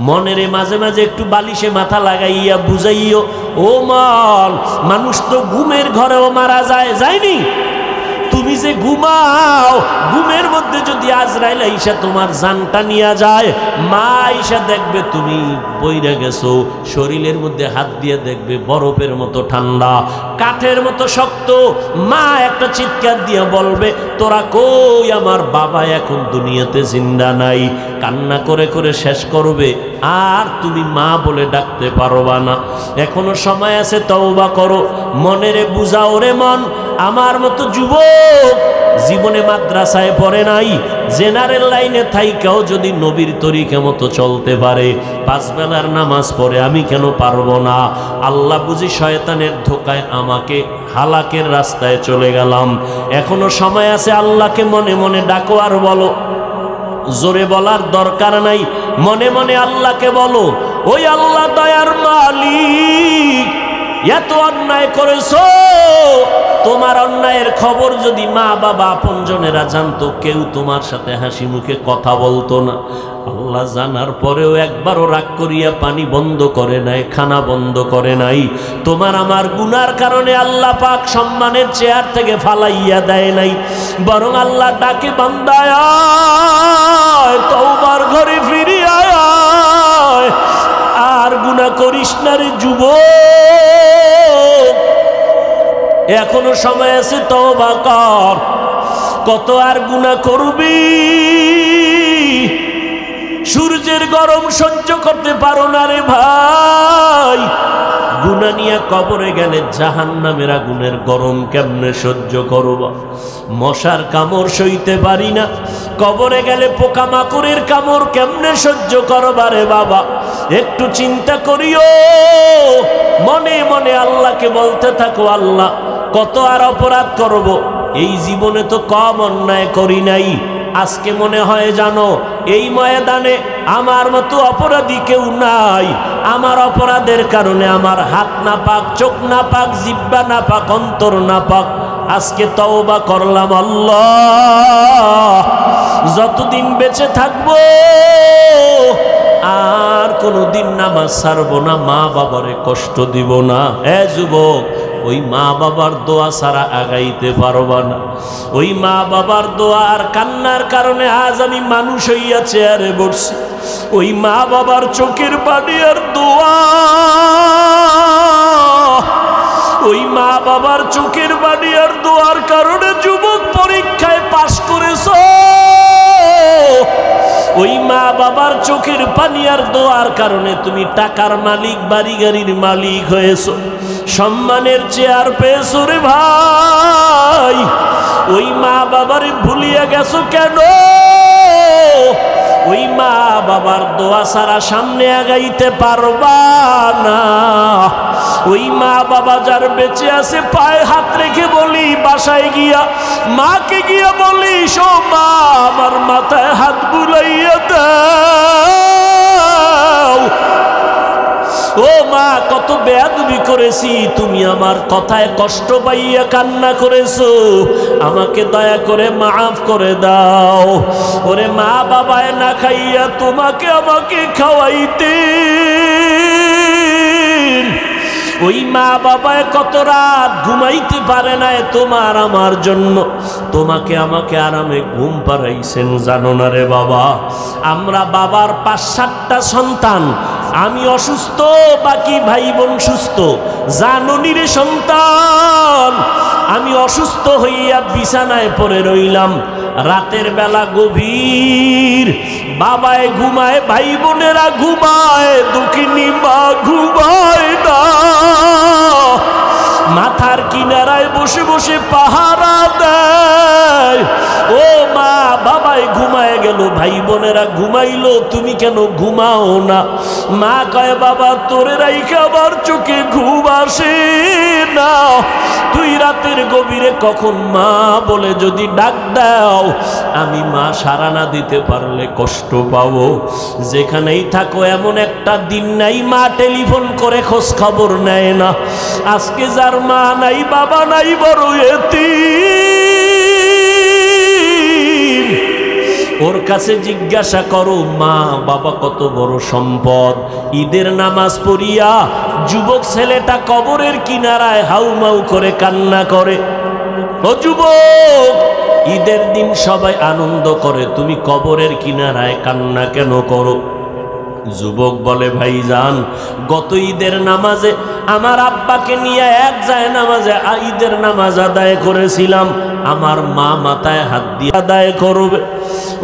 মনেরে মাঝে মাঝে একটু বালিশে মাথা লাগাইয়া বুঝাইও, ও মন, মানুষ তো ঘুমের ঘরেও মারা যায়, যায়নি? তুমি যে ঘুমাও, ঘুমের মধ্যে যদি আজরাইল আইসা তোমার জানটা নিয়ে যায়, মা আইসা দেখবে তুমি বইরা গেছো, শরীরের মধ্যে হাত দিয়ে দেখবে বরফের মতো ঠান্ডা, কাঠের মতো শক্ত। মা একটা চিৎকার দিয়ে বলবে, তোরা কই, আমার বাবা এখন দুনিয়াতে জিন্দা নাই। কান্না করে করে শেষ করবে, আর তুমি মা বলে ডাকতে পারবা না। এখনো সময় আছে, তওবা করো, মনেরে বুঝাও রে মন। আমার মতো যুবক জীবনে মাদ্রাসায় পড়ে নাই, জেনারেল লাইনে থাইকাও যদি নবীর তরিকা মতো চলতে পারে, 5 বেলার নামাজ পড়ে, আমি কেন পারবো না? আল্লাহ বুঝি শয়তানের ধোকায় আমাকে হালাকের রাস্তায় চলে গেলাম। এখনো সময় আছে, আল্লাহকে মনে মনে ডাকো আর বলো। জোরে বলার দরকার নাই, মনে মনে আল্লাহকে বলো, ওই আল্লাহ দয়ার মালিক, এত অন্যায় করেছো, তোমার অন্যায়ের খবর যদি মা বাবা আপনজনেরা জানতো, কেউ তোমার সাথে হাসি মুখে কথা বলতো না। আল্লাহ জানার পরেও একবারও রাগ করিয়া পানি বন্ধ করে নাই, খানা বন্ধ করে নাই। তোমার আমার গুনার কারণে আল্লাহ পাক সম্মানের চেয়ার থেকে ফালাইয়া দেয় নাই, বরং আল্লাহ ডাকে, বান্দা আয়, তওবার ঘরে ফিরে আয়, আর গুনাহ করিস না রে যুবক, এখনো সময় আছে, তওবা কর। কত আর গুনাহ করবি? সূর্যের গরম সহ্য করতে পারো না রে ভাই, গুনাহ নিয়ে কবরে গেলে জাহান্নামের আগুনের গরম কেমনে সহ্য করবা? মশার কামড় সইতে পারি না, কবরে গেলে পোকামাকড়ের কামড় কেমনে সহ্য করবা রে বাবা? একটু চিন্তা করিও, মনে মনে আল্লাহকে বলতে থাকো, আল্লাহ কত আর অপরাধ করব, এই জীবনে তো কম অন্যায় করি নাই। আজকে মনে হয় জানো, এই ময়দানে আমার মতো অপরাধী কেউ নাই। আমার অপরাধের কারণে আমার হাত না পাক, চোখ না পাক, জিহ্বা না পাক, অন্তর না পাক। আজকে তওবা করলাম, আল্লাহ যতদিন বেঁচে থাকবো আর কোনোদিন নামাজ ছাড়বো না, মা বাবারে কষ্ট দিব না। এ যুবক, ওই মা বাবার দোয়া ছাড়া আগাইতে পারবা না। ওই মা বাবার দোয়া আর কান্নার কারণে আজ আমি মানুষ হইয়া চেয়ারে বসছি। ওই মা বাবার চোখের পানি আর দোয়া, ওই মা বাবার চোখের পানি আর দোয়ার কারণে যুবক পরীক্ষায় পাশ করেছ। ওই মা বাবার চোখের পানি আর দোয়ার কারণে তুমি টাকার মালিক, বাড়ি গাড়ির মালিক হয়েছ, সম্মানের চেয়ার পেয়েছো রে ভাই। ওই মা বাবারে ভুলিয়া গেছো কেন? ওই মা বাবার দোয়া ছাড়া সামনে আগাইতে পারবা না। ওই মা বাবা যার বেঁচে আছে, পায়ে হাত রেখে বলি, বাসায় গিয়া মাকে গিয়া বলি, ও মা, আমার মাথায় হাত বুলাইয়া দাও। ও মা, কত বেয়াদবি করেছি, তুমি আমার কথায় কষ্ট পাইয়া কান্না করেছো, আমাকে দয়া করে মাফ করে দাও। ওরে মা বাবায় না খাইয়া তোমাকে আমাকে খাওয়াইতে, ওই মা বাবায় কত রাত ঘুমাইতে পারে না তোমার আমার জন্য, তোমাকে আমাকে আরামে ঘুম পাড়াইছেন, জানো না রে বাবা? আমরা বাবার 5-7টা সন্তান, আমি অসুস্থ, বাকি ভাই বোন সুস্থ। জাননি রে সন্তান, আমি অসুস্থ হইয়া বিছানায় পড়ে রইলাম, রাতের বেলা গভীর, বাবায় ঘুমায়, ভাই বোনেরা ঘুমায়, দুঃখিনী মা ঘুমায় না। মাথার কিনারায় বসে বসে পাহারা দেয়। ও মা, বাবায় ঘুমায় গেল, ভাই বোনেরা ঘুমাইলো, তুমি কেন ঘুমাও না? মা কয়, বাবা তোরে রাইখা আমার চোখে ঘুম আসে না। তুই রাতের গভীরে কখন মা বলে যদি ডাক দাও, আমি মা সাড়া না দিতে পারলে কষ্ট পাবো। যেখানেই থাকো, এমন একটা দিন নাই মা টেলিফোন করে খোঁজ খবর নেয় না। আজকে যার মা নাই, বাবা নাই, বড় এতিম। ওর কাছে জিজ্ঞাসা করো মা বাবা কত বড় সম্পদ। ঈদের নামাজ পড়িয়া যুবক ছেলেটা কবরের কিনারায় হাউমাউ করে কান্না করে। ও যুবক, ঈদের দিন সবাই আনন্দ করে, তুমি কবরের কিনারায় কান্না কেন করো? যুবক বলে ভাইজান, গত ঈদের নামাজে আমার আব্বাকে নিয়ে এক যায় নামাজে ঈদের নামাজ আদায় করেছিলাম, আমার মা মাথায় হাত দিয়ে আদায় করবে।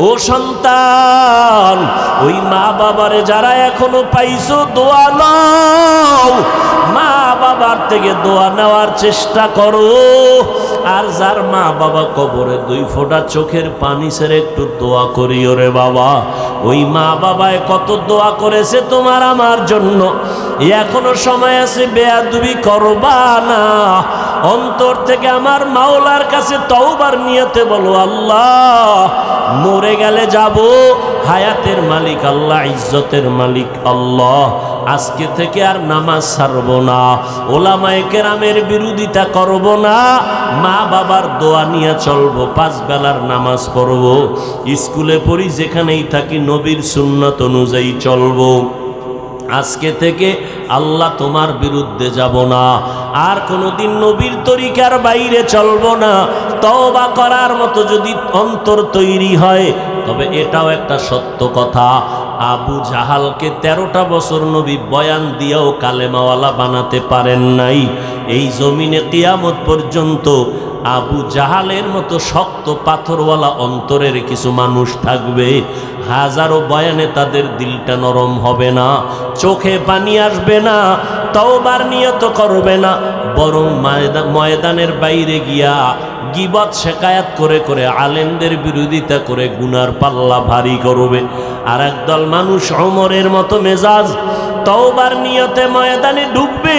ও সন্তান, ওই মা বাবারে যারা এখনো পাইছো দোয়া নাও, মা বাবার থেকে দোয়া নেওয়ার চেষ্টা করো। আর যার মা বাবা কবরে 2 ফোঁটা চোখের পানি ছেড়ে একটু দোয়া করিও রে বাবা। ওই মা বাবায় কত দোয়া করেছে তোমার আমার জন্য, এখনো সময় আছে, বেয়াদবি করবা না। অন্তর থেকে আমার মাওলার কাছে তওবার নিয়তে বলো, আল্লাহ মরে গেলে যাব, হায়াতের মালিক আল্লাহ, ইজ্জতের মালিক আল্লাহ, আজকে থেকে আর নামাজ ছাড়ব না, ওলামায়ে কেরামের বিরোধিতা করব না, মা বাবার দোয়া নিয়ে চলবো, 5 বেলার নামাজ পড়ব, স্কুলে পড়ি যেখানেই থাকি নবীর সুন্নাত অনুযায়ী চলবো। আজকে থেকে আল্লাহ তোমার বিরুদ্ধে যাব না, আর কোনোদিন নবীর তরিকার বাইরে চলবো না। তওবা করার মতো যদি অন্তর তৈরি হয়, তবে এটাও একটা সত্য কথা, আবু জাহালকে 13টা বছর নবী বয়ান দিয়েও কালেমাওয়ালা বানাতে পারেন নাই। এই জমিনে কিয়ামত পর্যন্ত আবু জাহালের মতো শক্ত পাথরওয়ালা অন্তরের কিছু মানুষ থাকবে, হাজারো বয়ানে তাদের দিলটা নরম হবে না, চোখে পানি আসবে না, তওবার নিয়ত করবে না, বরং ময়দানের বাইরে গিয়া গীবত শেকায়াত করে করে আলেমদের বিরোধিতা করে গুনার পাল্লা ভারী করবে। আর একদল মানুষ ওমরের মতো মেজাজ, তওবার নিয়তে ময়দানে ঢুকবে,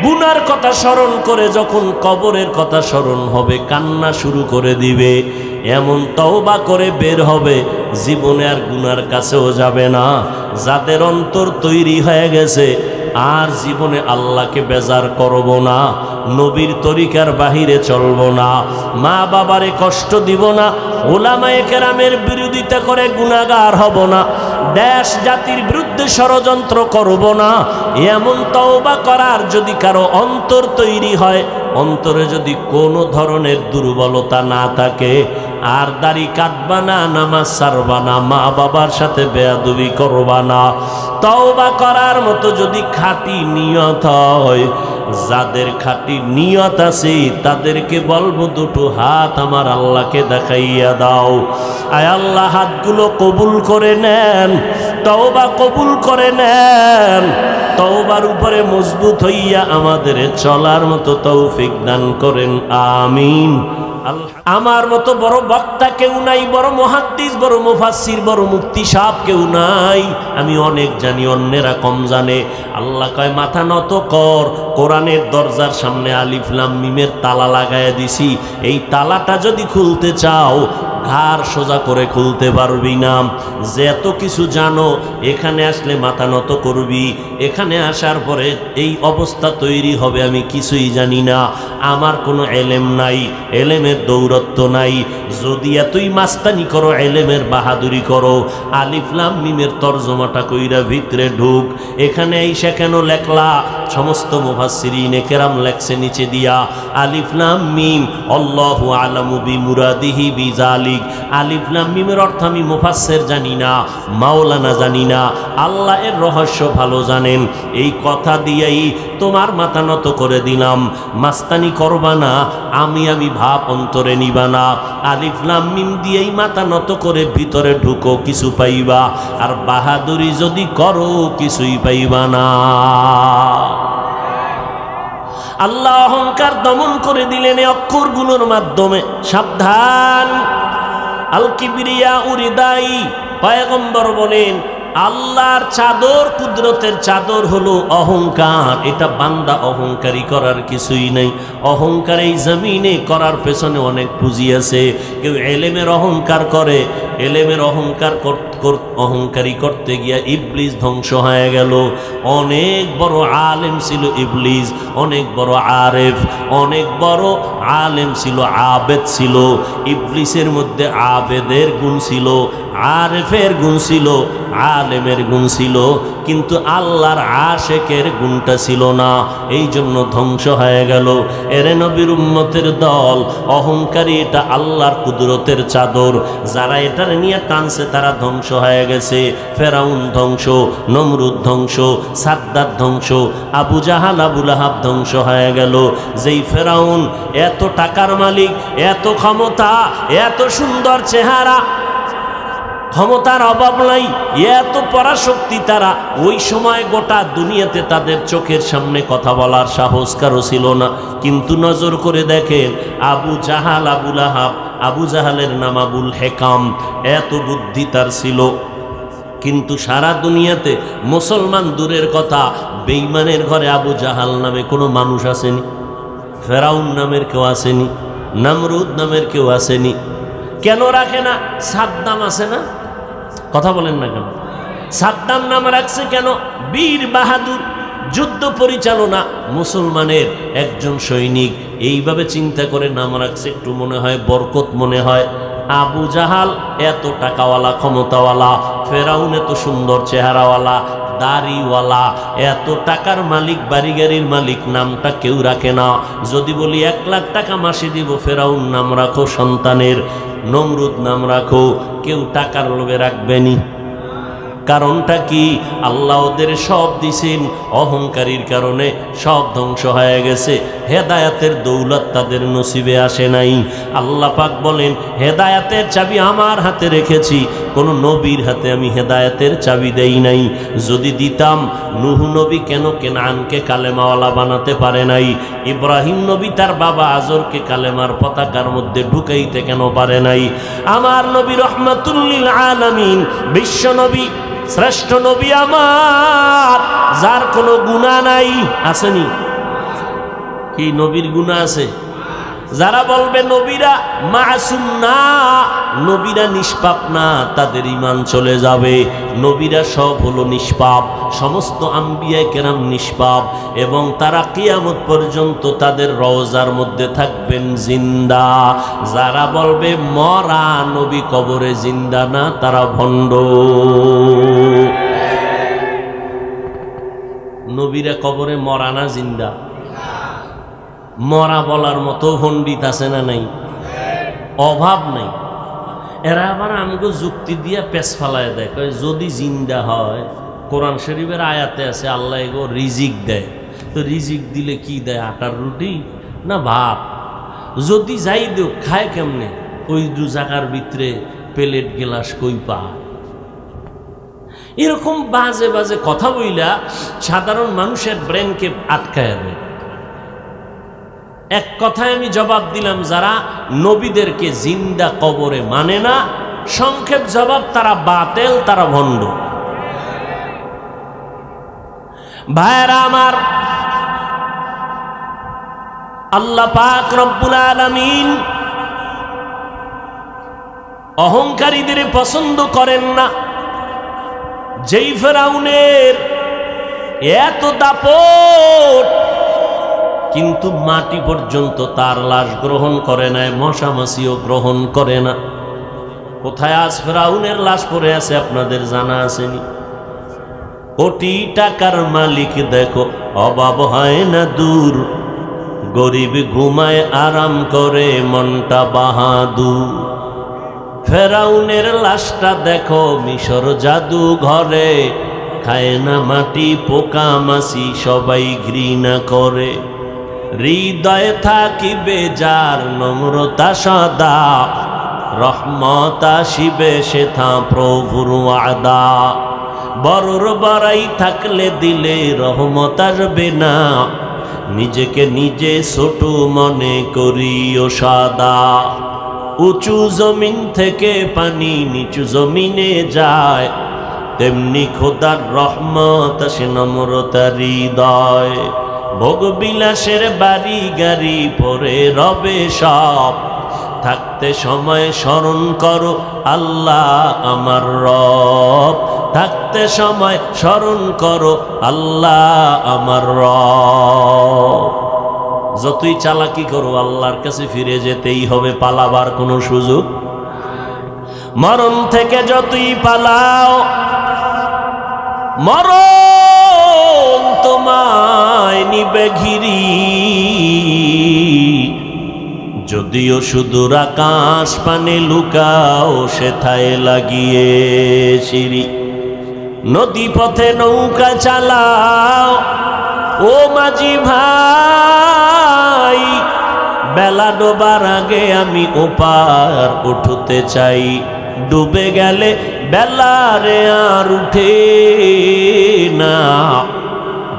গুনার কথা স্মরণ করে যখন কবরের কথা স্মরণ হবে কান্না শুরু করে দিবে। এমন তওবা করে বের হবে, জীবনে আর গুনার কাছেও যাবে না। যাদের অন্তর তৈরি হয়ে গেছে, আর জীবনে আল্লাহকে বেজার করব না, নবীর তরিকার বাহিরে চলব না, মা বাবারে কষ্ট দিব না, ওলামায়ে কেরামের বিরোধিতা করে গুনাহগার হব না, দেশ জাতির বিরুদ্ধে ষড়যন্ত্র করব না। এমন তওবা করার যদি কারো অন্তর তৈরি হয়, অন্তরে যদি কোনো ধরনের দুর্বলতা না থাকে, আর দাড়ি কাটবা না, নামাজ ছাড়বা না, মা বাবার সাথে বেয়াদবি করবা না, তওবা করার মতো যদি খাঁটি নিয়ত হয়, যাদের খাঁটি নিয়ত আছে তাদেরকে বলবো দুটো হাত আমার আল্লাহকে দেখাইয়া দাও। আয় আল্লাহ, হাতগুলো কবুল করে নেন, তওবা কবুল করে নেন, তওবার উপরে মজবুত হইয়া আমাদের চলার মতো তৌফিক দান করেন, আমিন। আমার মতো বড় বক্তা কেউ নাই, বড় মুহাদ্দিস, বড় মুফাসসির, বড় মুফতি সাহেব কেউ নাই। আমি অনেক জানি, অন্যেরা কম জানে। আল্লাহ কয় মাথা নত কর, কোরআনের দরজার সামনে আলিফ লাম মিমের তালা লাগাইয়া দিছি, এই তালাটা যদি খুলতে চাও ঘাড় সোজা করে খুলতে পারবি না। যে এত কিছু জানো, এখানে আসলে মাথা নত করবি, এখানে আসার পরে এই অবস্থা তৈরি হবে আমি কিছুই জানি না, আমার কোনো এলেম নাই, এলেমের দৌরত্ব নাই। যদি এতই মাস্তানি করো, এলেমের বাহাদুরি করো, আলিফ লাম মিমের তরজমাটা কইরা ভিতরে ঢুক। এখানে এসে কেন লেখলা? সমস্ত মুফাসসিরিনে কেরাম লেখছে নিচে দিয়া আলিফ লাম মিম আল্লাহু আলামু বিমুরাদিহি বিজালিক। আলিফ লাম মিমের অর্থ আমি মুফাসসির জানি না, মাওলানা জানি না, আল্লাহ এর রহস্য ভালো জানেন। এই কথা দিয়েই তোমার মাথা নত করে দিলাম, মাস্তানি করবা না, আমি ভাব অন্তরে নিবা না। আলিফ লাম মিম দিয়েই মাথা নত করে ভিতরে ঢুকো, কিছু পাইবা। আর বাহাদুরি যদি করো, কিছুই পাইবা না। আল্লাহ অহংকার দমন করে দিলেন এই অক্ষরগুলোর মাধ্যমে। সাবধান, আল কিবরিয়া উরিদাই। পয়গম্বর বলেন আল্লাহর চাদর, কুদরতের চাদর হলো অহংকার। এটা বান্দা অহংকারী করার কিছুই নেই। অহংকার এই জমিনে করার পেছনে অনেক পুঁজি আছে। কেউ এলেমের অহংকার করে, এলেমের অহংকারী করতে গিয়া ইবলিস ধ্বংস হয়ে গেল। অনেক বড় আলেম ছিল ইবলিস, অনেক বড় আরেফ, অনেক বড় আলেম ছিল, আবেদ ছিল। ইবলিসের মধ্যে আবেদের গুণ ছিল, আরেফের গুণ ছিল, আলেমের গুণ ছিল, কিন্তু আল্লাহর আশেকের গুণটা ছিল না, এই জন্য ধ্বংস হয়ে গেল। এরে নবীর উম্মতের দল, অহংকারী এটা আল্লাহর কুদরতের চাদর, যারা এটার নিয়ে টানছে তারা ধ্বংস হয়ে গেছে। ফেরাউন ধ্বংস, নমরুদ ধ্বংস, সাদ্দাত ধ্বংস, আবু জাহাল আবু লাহাব ধ্বংস হয়ে গেল। যেই ফেরাউন এত টাকার মালিক, এত ক্ষমতা, এত সুন্দর চেহারা, ক্ষমতার অভাব নাই, এত পরাশক্তি, তারা ওই সময় গোটা দুনিয়াতে তাদের চোখের সামনে কথা বলার সাহস কারো ছিল না। কিন্তু নজর করে দেখেন আবু জাহাল আবু লাহাব, আবু জাহালের নাম আবুল হেকাম, এত বুদ্ধি তার ছিল, কিন্তু সারা দুনিয়াতে মুসলমান দূরের কথা, বেঈমানের ঘরে আবু জাহাল নামে কোনো মানুষ আসেনি, ফেরাউন নামের কেউ আসেনি, নমরুদ নামের কেউ আসেনি। কেন রাখে না? সাদ্দাম আছে না, কথা বলেন না কেন? সাদ্দাম নাম রাখছে কেন? বীর বাহাদুর, যুদ্ধ পরিচালনা, মুসলমানের একজন সৈনিক, এইভাবে চিন্তা করে নাম রাখছে, একটু মনে হয় বরকত মনে হয়। আবু জাহাল এত টাকাওয়ালা, ক্ষমতাওয়ালা, ফেরাউন এত সুন্দর চেহারাওয়ালা, দাড়িওয়ালা, এত টাকার মালিক, বাড়ি গাড়ির মালিক, নামটা কেউ রাখে না। যদি বলি 1 লাখ টাকা মাসে দিব, ফেরাউন নাম রাখো সন্তানের, নমরুদ নাম রাখো, কেউ টাকার লোভে রাখবেনি। কারণটা কি? আল্লাহ ওদের সব দিছেন, অহংকারীর কারণে সব ধ্বংস হয়ে গেছে। হেদায়াতের দৌলত তাদের নসিবে আসে নাই। আল্লাহ পাক বলেন, হেদায়াতের চাবি আমার হাতে রেখেছি, কোনো নবীর হাতে আমি হেদায়াতের চাবি দেই নাই। যদি দিতাম, নূহ নবী কেন কেনানকে কালেমাওয়ালা বানাতে পারে নাই? ইব্রাহিম নবী তার বাবা আজরকে কালেমার পতাকার মধ্যে ঢুকাইতে কেন পারে নাই? আমার নবী রহমাতুল লিল আলামিন, বিশ্ব নবী, শ্রেষ্ঠ নবী আমার, যার কোনো গুনাহ নাই, আসেনি? কি নবীর গুনাহ আছে? যারা বলবে নবীরা মাসুম না, নবীরা নিষ্পাপ না, তাদের ঈমান চলে যাবে। নবীরা সব হলো নিষ্পাপ, সমস্ত আম্বিয়া কেরাম নিষ্পাপ, এবং তারা কিয়ামত পর্যন্ত তাদের রওজার মধ্যে থাকবেন জিন্দা। যারা বলবে মরা নবী কবরে জিন্দা না, তারা ভণ্ড। নবীরা কবরে মরা না জিন্দা? মরা বলার মতো পণ্ডিত আছে না নাই? অভাব নাই। এরা আবার আমাকে যুক্তি দিয়ে পেছ ফালায় দেয়, যদি জিন্দা হয়, কোরআন শরীফের আয়াতে আছে আল্লাহ এগো রিজিক দেয়, তো রিজিক দিলে কি দেয়? আটার রুটি না ভাত? যদি যাই দেও, খায় কেমনে? ওই 2 জায়গার ভিতরে প্লেট গ্লাস কই পা? এরকম বাজে বাজে কথা বইলা সাধারণ মানুষের ব্রেনকে আটকায় দেয়। এক কথায় আমি জবাব দিলাম, যারা নবীদেরকে জিন্দা কবরে মানে না, সংক্ষেপ জবাব, তারা বাতেল, তারা ভণ্ড। ভাইরা আমার, আল্লাহ পাক রব্বুল আলামিন অহংকারীদের পছন্দ করেন না। যেই ফেরাউনের এত দাপট, কিন্তু মাটি পর্যন্ত তার লাশ গ্রহণ করে না, মশা মাছিও গ্রহণ করে না। কোথায় আজ ফেরাউনের লাশ পড়ে আছে আপনাদের জানা আসেনি? কোটি টাকার মালিক দেখো, অভাব হয় না দূর, গরিব ঘুমায় আরাম করে মনটা বাহাদুর। ফেরাউনের লাশটা দেখো মিশর জাদু ঘরে, খায় না মাটি পোকা মাছি সবাই ঘৃণা করে। হৃদয়ে থাকিবে যার নম্রতা সদা, রহমত আসিবে সেথা প্রভুর ওয়াদা। বড়র বড়াই থাকলে দিলে রহমত আসবে না, নিজেকে নিজে ছোট মনে করিও সাদা। উঁচু জমিন থেকে পানি নিচু জমিনে যায়, তেমনি খোদার রহমত আসে নম্রতার হৃদয়। ভোগ বিলাসের বাড়ি গাড়ি পরে রবে সব, থাকতে সময় স্মরণ করো আল্লাহ আমার রব, থাকতে সময় স্মরণ করো আল্লাহ আমার রব। যতই চালাকি করো আল্লাহর কাছে ফিরে যেতেই হবে, পালাবার কোনো সুযোগ। মরণ থেকে যতই পালাও মরণ তোমায় নিবে ঘিরি, যদিও সুদূর আকাশ পানে লুকাও সেথায় লাগিয়ে সিঁড়ি। নদী পথে নৌকা চালাও ও মাঝি ভাই, বেলা ডোবার আগে আমি ওপার উঠতে চাই। ডুবে গেলে বেলারে আর উঠে না,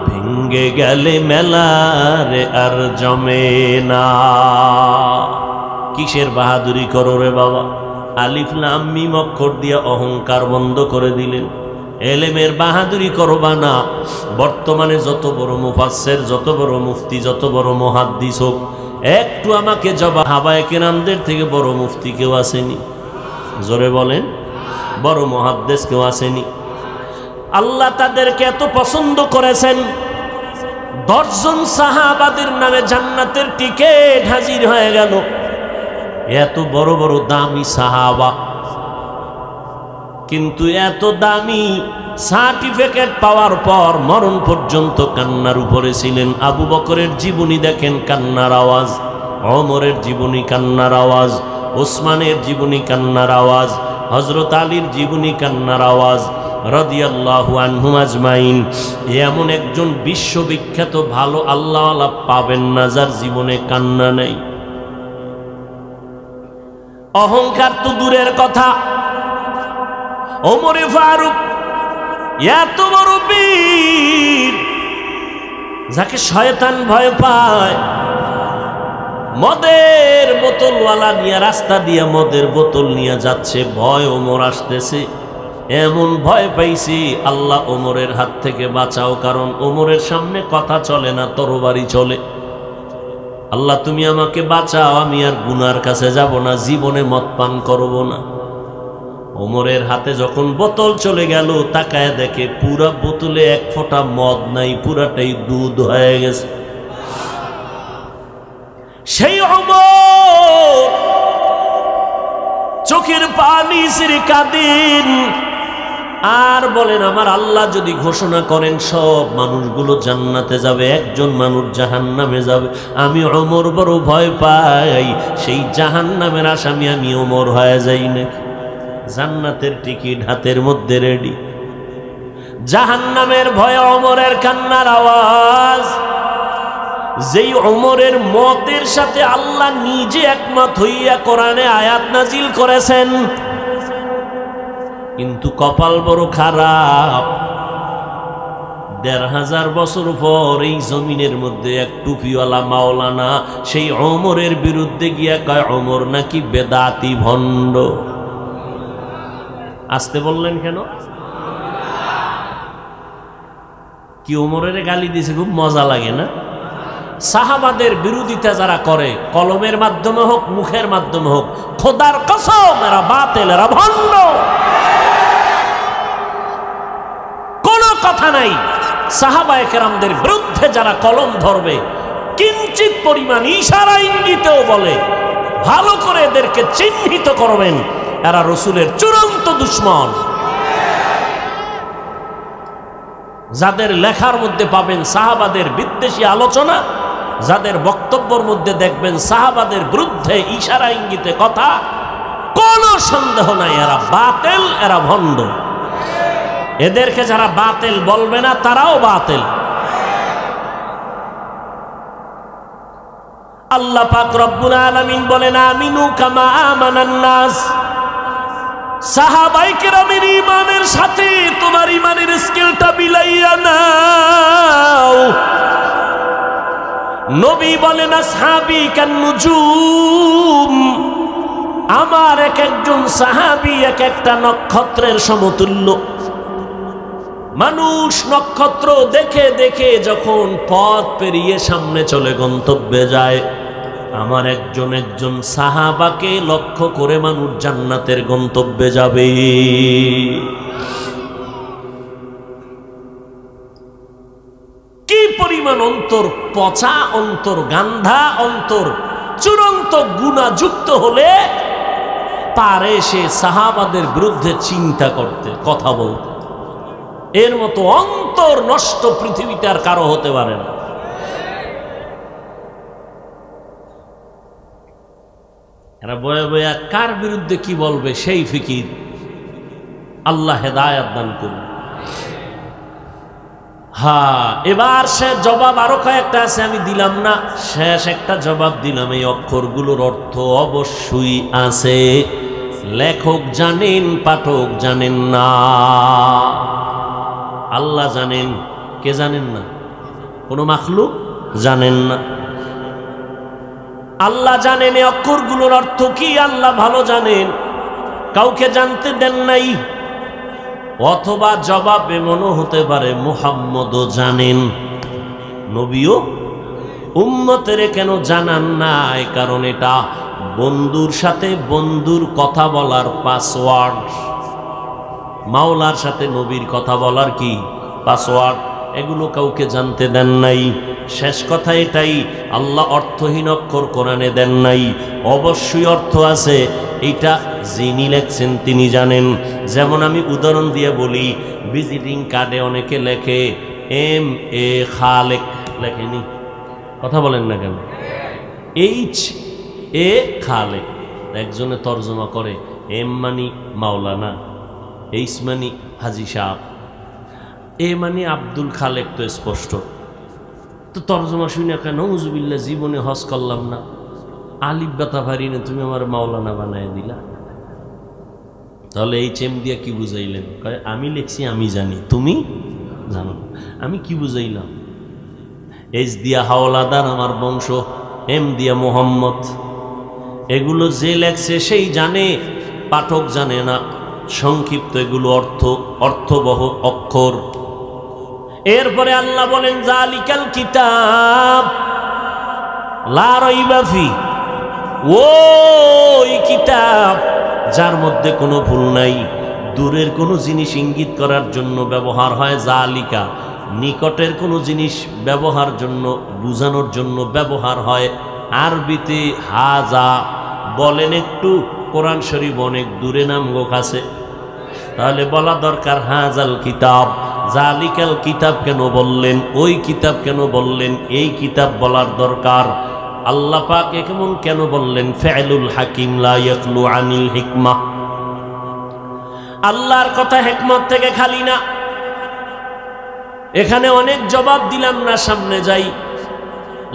ভেঙ্গে গেলে মেলারে আর জমে না। কিসের বাহাদুরি করো রে বাবা? আলিফ লাম মিম অক্ষর দিয়া অহংকার বন্ধ করে দিলেন। এলেমের বাহাদুরি করবা না। বর্তমানে যত বড় মুফাসসির, যত বড় মুফতি, যত বড় মুহাদ্দিস হোক, একটু আমাকে জবাব, সাহাবায়ে কেরামদের থেকে বড় মুফতি কেউ আসেনি? জোরে বলেন, বড় মুহাদ্দিস কেউ আসেনি? আল্লাহ তাদেরকে এত পছন্দ করেছেন, 10 জন সাহাবাদের নামে জান্নাতের টিকিট হাজির হয়ে গেল। এত বড় বড় দামি সাহাবা, কিন্তু এত দামি সার্টিফিকেট পাওয়ার পর মরণ পর্যন্ত কান্নার উপরে ছিলেন। আবু বকরের জীবনী দেখেন, কান্নার আওয়াজ। ওমরের জীবনী, কান্নার আওয়াজ। ওসমানের জীবনী, কান্নার আওয়াজ। হযরত আলীর জীবনী, কান্নার আওয়াজ। রাদিয়াল্লাহু আনহুম আজমাইন। এমন একজন বিশ্ববিখ্যাত ভালো আল্লাহওয়ালা পাবেন না যার জীবনে কান্না নেই। অহংকার তো দূরের কথা, ওমরে ফারুক এত বড় বীর, যাকে শয়তান ভয় পায়, মদের বোতলওয়ালা নিয়ে রাস্তা দিয়ে মদের বোতল নিয়ে যাচ্ছে, ভয় ওমর আসতেছে। এমন ভয় পাইছি, আল্লাহ ওমরের হাত থেকে বাঁচাও, কারণ ওমরের সামনে কথা চলে না, তরবারি চলে। আল্লাহ তুমি আমাকে বাঁচাও, আমি আর গুনার কাছে যাব না, জীবনে মদ পান করব না। ওমরের হাতে যখন বোতল চলে গেল, তাকায় দেখে পুরা বোতলে এক ফোঁটা মদ নাই, পুরাটাই দুধ হয়ে গেছে। সেই ওমর চোখের পানি ছেড়ে কাঁদেন আর বলেন, আমার আল্লাহ যদি ঘোষণা করেন সব মানুষগুলো জান্নাতে যাবে, একজন মানুষ জাহান্নামে যাবে, আমি ওমর বড় ভয় পাই, সেই জাহান্নামের আসামি আমি ওমর হয়ে যাই নাকি? জান্নাতের টিকিট হাতের মধ্যে রেডি, জাহান্নামের ভয়ে ওমরের কান্নার আওয়াজ। যেই ওমরের মতের সাথে আল্লাহ নিজে একমত হইয়া কোরআনে আয়াত নাজিল করেছেন, কিন্তু কপাল বড় খারাপ। ১৫০০ বছর পর এই জমিনের মধ্যে এক টুপিওয়ালা মাওলানা সেই ওমরের বিরুদ্ধে গিয়া কয় ওমর নাকি বেদাতি ভণ্ড। আসতে বললেন কেন? কি ওমরের গালি দিয়েছে, খুব মজা লাগে না? সাহাবাদের বিরোধিতা যারা করে, কলমের মাধ্যমে হোক মুখের মাধ্যমে হোক, খোদার কসম এরা বাতিল, এরা ভণ্ড। কোনো কথা নাই, সাহাবায়ে কেরামদের বিরুদ্ধে যারা কলম ধরবে, কিঞ্চিত পরিমাণ ইশারা ইঙ্গিতেও বলে, ভালো করে এদেরকে চিহ্নিত করবেন, এরা রসুলের চূড়ান্ত দুশমন। যাদের লেখার মধ্যে পাবেন সাহাবাদের বিদ্বেষী আলোচনা, যাদের বক্তব্যের মধ্যে দেখবেন সাহাবাদের বিরুদ্ধে ইশারা ইঙ্গিতে কথা, কোনো সন্দেহ নাই এরা বাতিল, এরা ভণ্ড। এদেরকে যারা বাতিল বলবে না তারাও বাতিল। আল্লাহ পাক রব্বুল আলামিন বলেন, আমিনু কামা আমানান নাস। সাহাবায়ে কেরামের ঈমানের সাথে তোমার ঈমানের স্কেলটা মিলাইয়া নাও। নবী বলেন, আসহাবী কান নুজুম, আমার এক একজন সাহাবী এক একটা নক্ষত্রের সমতুল্য। মানুষ নক্ষত্র দেখে দেখে যখন পথ পেরিয়ে সামনে চলে গন্তব্যে যায়, আমার একজন একজন সাহাবাকে লক্ষ্য করে মানুষ জান্নাতের গন্তব্যে যাবে। কি পরিমাণ অন্তর পচা, অন্তর গান্ধা, অন্তর চূড়ান্ত গুনাহযুক্ত হলে পারে সে সাহাবাদের বিরুদ্ধে চিন্তা করতে, কথা বলতে। এর মতো অন্তর নষ্ট পৃথিবীতে আর কারো হতে পারে না। এরা বয়ে বয়ে কার বিরুদ্ধে কি বলবে সেই ফিকির। আল্লাহ হেদায়েত দান করুন। হ্যাঁ, এবার সে জবাব আরো কয়েকটা আছে, আমি দিলাম না, শেষ একটা জবাব দিলাম। এই অক্ষরগুলোর অর্থ অবশ্যই আছে, লেখক জানেন, পাঠক জানেন না। আল্লাহ জানেন, কে জানেন না? কোনো মাখলুক জানেন না। আল্লাহ জানেন এই অক্ষরগুলোর অর্থ কি, আল্লাহ ভালো জানেন, কাউকে জানতে দেন নাই। অথবা জবাব এমনও হতে পারে মুহাম্মদও জানেন, নবীও উম্মতের কেন জানান নাই? কারণ এটা বন্ধুর সাথে বন্ধুর কথা বলার পাসওয়ার্ড, মাওলার সাথে নবীর কথা বলার কি পাসওয়ার্ড, এগুলো কাউকে জানতে দেন নাই। শেষ কথা এটাই, আল্লাহ অর্থহীন অক্ষর কোরআনে দেন নাই, অবশ্যই অর্থ আছে। এইটা যিনি লেখছেন তিনি জানেন। যেমন আমি উদাহরণ দিয়ে বলি, ভিজিটিং কার্ডে অনেকে লেখে MA খালেক, লেখেনি? কথা বলেন না কেন? HA খালেক, একজনে তর্জমা করে M মানি মাওলানা, H মানি হাজি সাহেব, A মানি আব্দুল খালেক। তো স্পষ্ট তো তর্জমা শুনে কেন নউজুবিল্লাহ, জীবনে হজ করলাম না, আলিফ বাতা পারি না, তুমি আমার মাওলানা বানায় দিলা। তাহলে এই চেম দিয়া কি বুঝাইলেন? আমি লিখছি, আমি জানি, তুমি জানো। আমি কি বুঝাইলাম? এস দিয়া হাওলাদার আমার বংশ, এম দিয়া মোহাম্মদ। এগুলো যে লেখছে সেই জানে, পাঠক জানে না। সংক্ষিপ্ত এগুলো অর্থবহ অক্ষর। এরপরে আল্লাহ বলেন যালিকাল কিতাব লা রাইবা ফি, ওই কিতাব যার মধ্যে কোনো ভুল নাই। দূরের কোনো জিনিস ইঙ্গিত করার জন্য ব্যবহার হয় যালিকা, নিকটের কোনো জিনিস ব্যবহার জন্য, বুঝানোর জন্য ব্যবহার হয়। আরবিতে হাজা বলেন একটু, কোরআন শরীফ অনেক দূরে নামগোক আছে, তাহলে বলা দরকার হাজাল কিতাব। জালিকাল কিতাব কেন বললেন, ওই কিতাব কেন বললেন, এই কিতাব বলার দরকার। আল্লাহ পাক কেমন কেন বললেন? ফি'লুল হাকিম লা ইয়াখলু আনিল হিকমা। আল্লাহর কথা হিকমত থেকে খালি না। এখানে অনেক জবাব দিলাম না, সামনে যাই।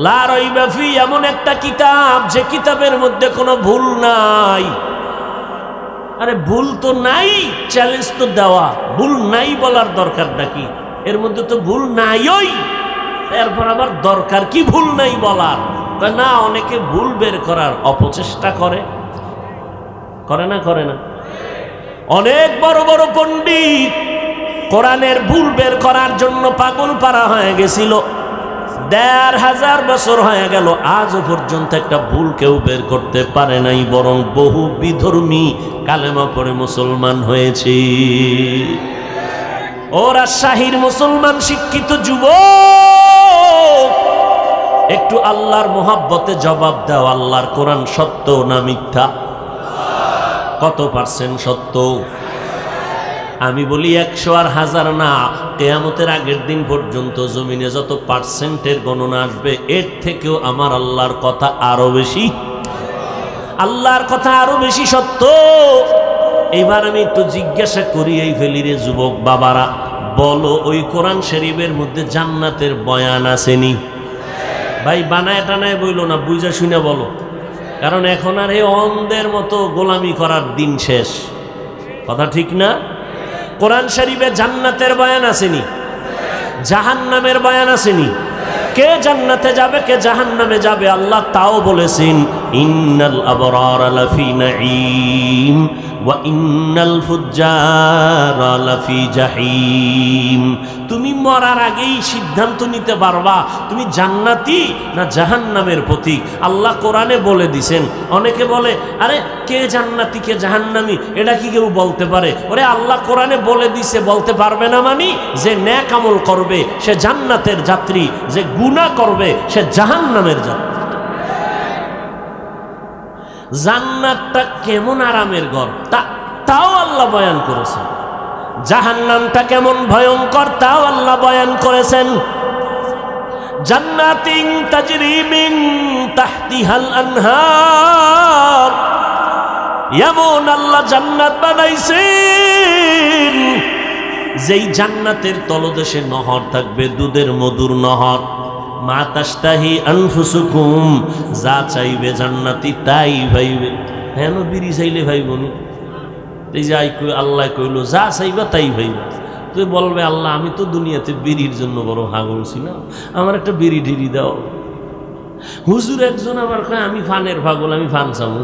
লা রাইবা ফি এমন একটা কিতাব যে কিতাবের মধ্যে কোনো ভুল নাই। আরে ভুল তো নাই, চ্যালেঞ্জ তো দেওয়া, ভুল নাই বলার দরকার নাকি? এর মধ্যে তো ভুল নাই, ওই এরপর আবার দরকার কি ভুল নাই বলার? না, অনেকে ভুল বের করার অপচেষ্টা করে, করে না? করে না? অনেক বড় বড় পণ্ডিত কোরআনের ভুল বের করার জন্য পাগল পারা হয়ে গেছিল। ১৫০০ বছর হয়ে গেল, আজও পর্যন্ত একটা ভুল কেউ বের করতে পারে নাই, বরং বহু বিধর্মী কালেমা পড়ে মুসলমান হয়েছে। ওরা শাহির মুসলমান শিক্ষিত যুবক, একটু আল্লাহর মোহাব্বতে জবাব দাও, আল্লাহর কোরআন সত্য না মিথ্যা? কত পার্সেন্ট সত্য? আমি বলি ১০০ আর ১০০০ না, কিয়ামতের আগের দিন পর্যন্ত জমিনে যত পার্সেন্টের গণনা আসবে, এর থেকেও আমার আল্লাহর কথা আরো বেশি, আল্লাহর কথা আরো বেশি সত্য। এবার আমি একটু জিজ্ঞাসা করি এই ফেলিরে যুবক বাবারা, বলো ওই কোরআন শরীফের মধ্যে জান্নাতের বয়ান আসেনি? ভাই বানায় টানায় বইল না, বুঝা শুনে বলো, কারণ এখন আর এই অন্ধের মতো গোলামি করার দিন শেষ। কথা ঠিক না? কোরআন শরীফে জান্নাতের বয়ান আসেনি? জাহান্নামের বয়ান আসেনি? কে জান্নাতে যাবে, কে জাহান্নামে যাবে, আল্লাহ তাও বলেছেন ইন্নাল আবরারা লাফি নাঈম ওয়া ইন্নাল ফুজ্জারা লাফি জাহিম। তুমি মরার আগেই সিদ্ধান্ত নিতে পারবা তুমি জান্নাতি না জাহান্নামের প্রতীক। আল্লাহ কোরআনে বলে দিছেন। অনেকে বলে আরে কে জান্নাতি কে জাহান্নামী এটা কি কেউ বলতে পারে? ওরে আল্লাহ কোরআনে বলে দিছে, বলতে পারবে না মানে? যে নেক আমল করবে সে জান্নাতের যাত্রী, যে গুনাহ করবে সে জাহান্নামের যাত্রী। জান্নাতটা কেমন আরামের ঘর তাও আল্লাহ বয়ান করেছেন, জাহান্নামটা কেমন ভয়ঙ্কর তাও আল্লাহ বয়ান করেছেন। জান্নাতিন তাজরি মিন তাহতিহাল আনহার, এমন আল্লাহ জান্নাত বানাইছেন যেই জান্নাতের তলদেশে নহর থাকবে, দুধের মধুর নহর। মা তাশতাহি আনফুসুকুম, যা চাইবে জান্নাতি তাই ভাইবে। হেন বিড়ি চাইলে ভাইবনি, এই যে আল্লাহ কইল যা চাইবা তাই ভাইবা। তুই বলবে আল্লাহ আমি তো দুনিয়াতে বিড়ির জন্য বড় হাগল ছিলাম, আমার একটা বিড়ি ঢিড়ি দাও। হুজুর একজন আবার কয় আমি ফানের পাগল, আমি ফান চামু।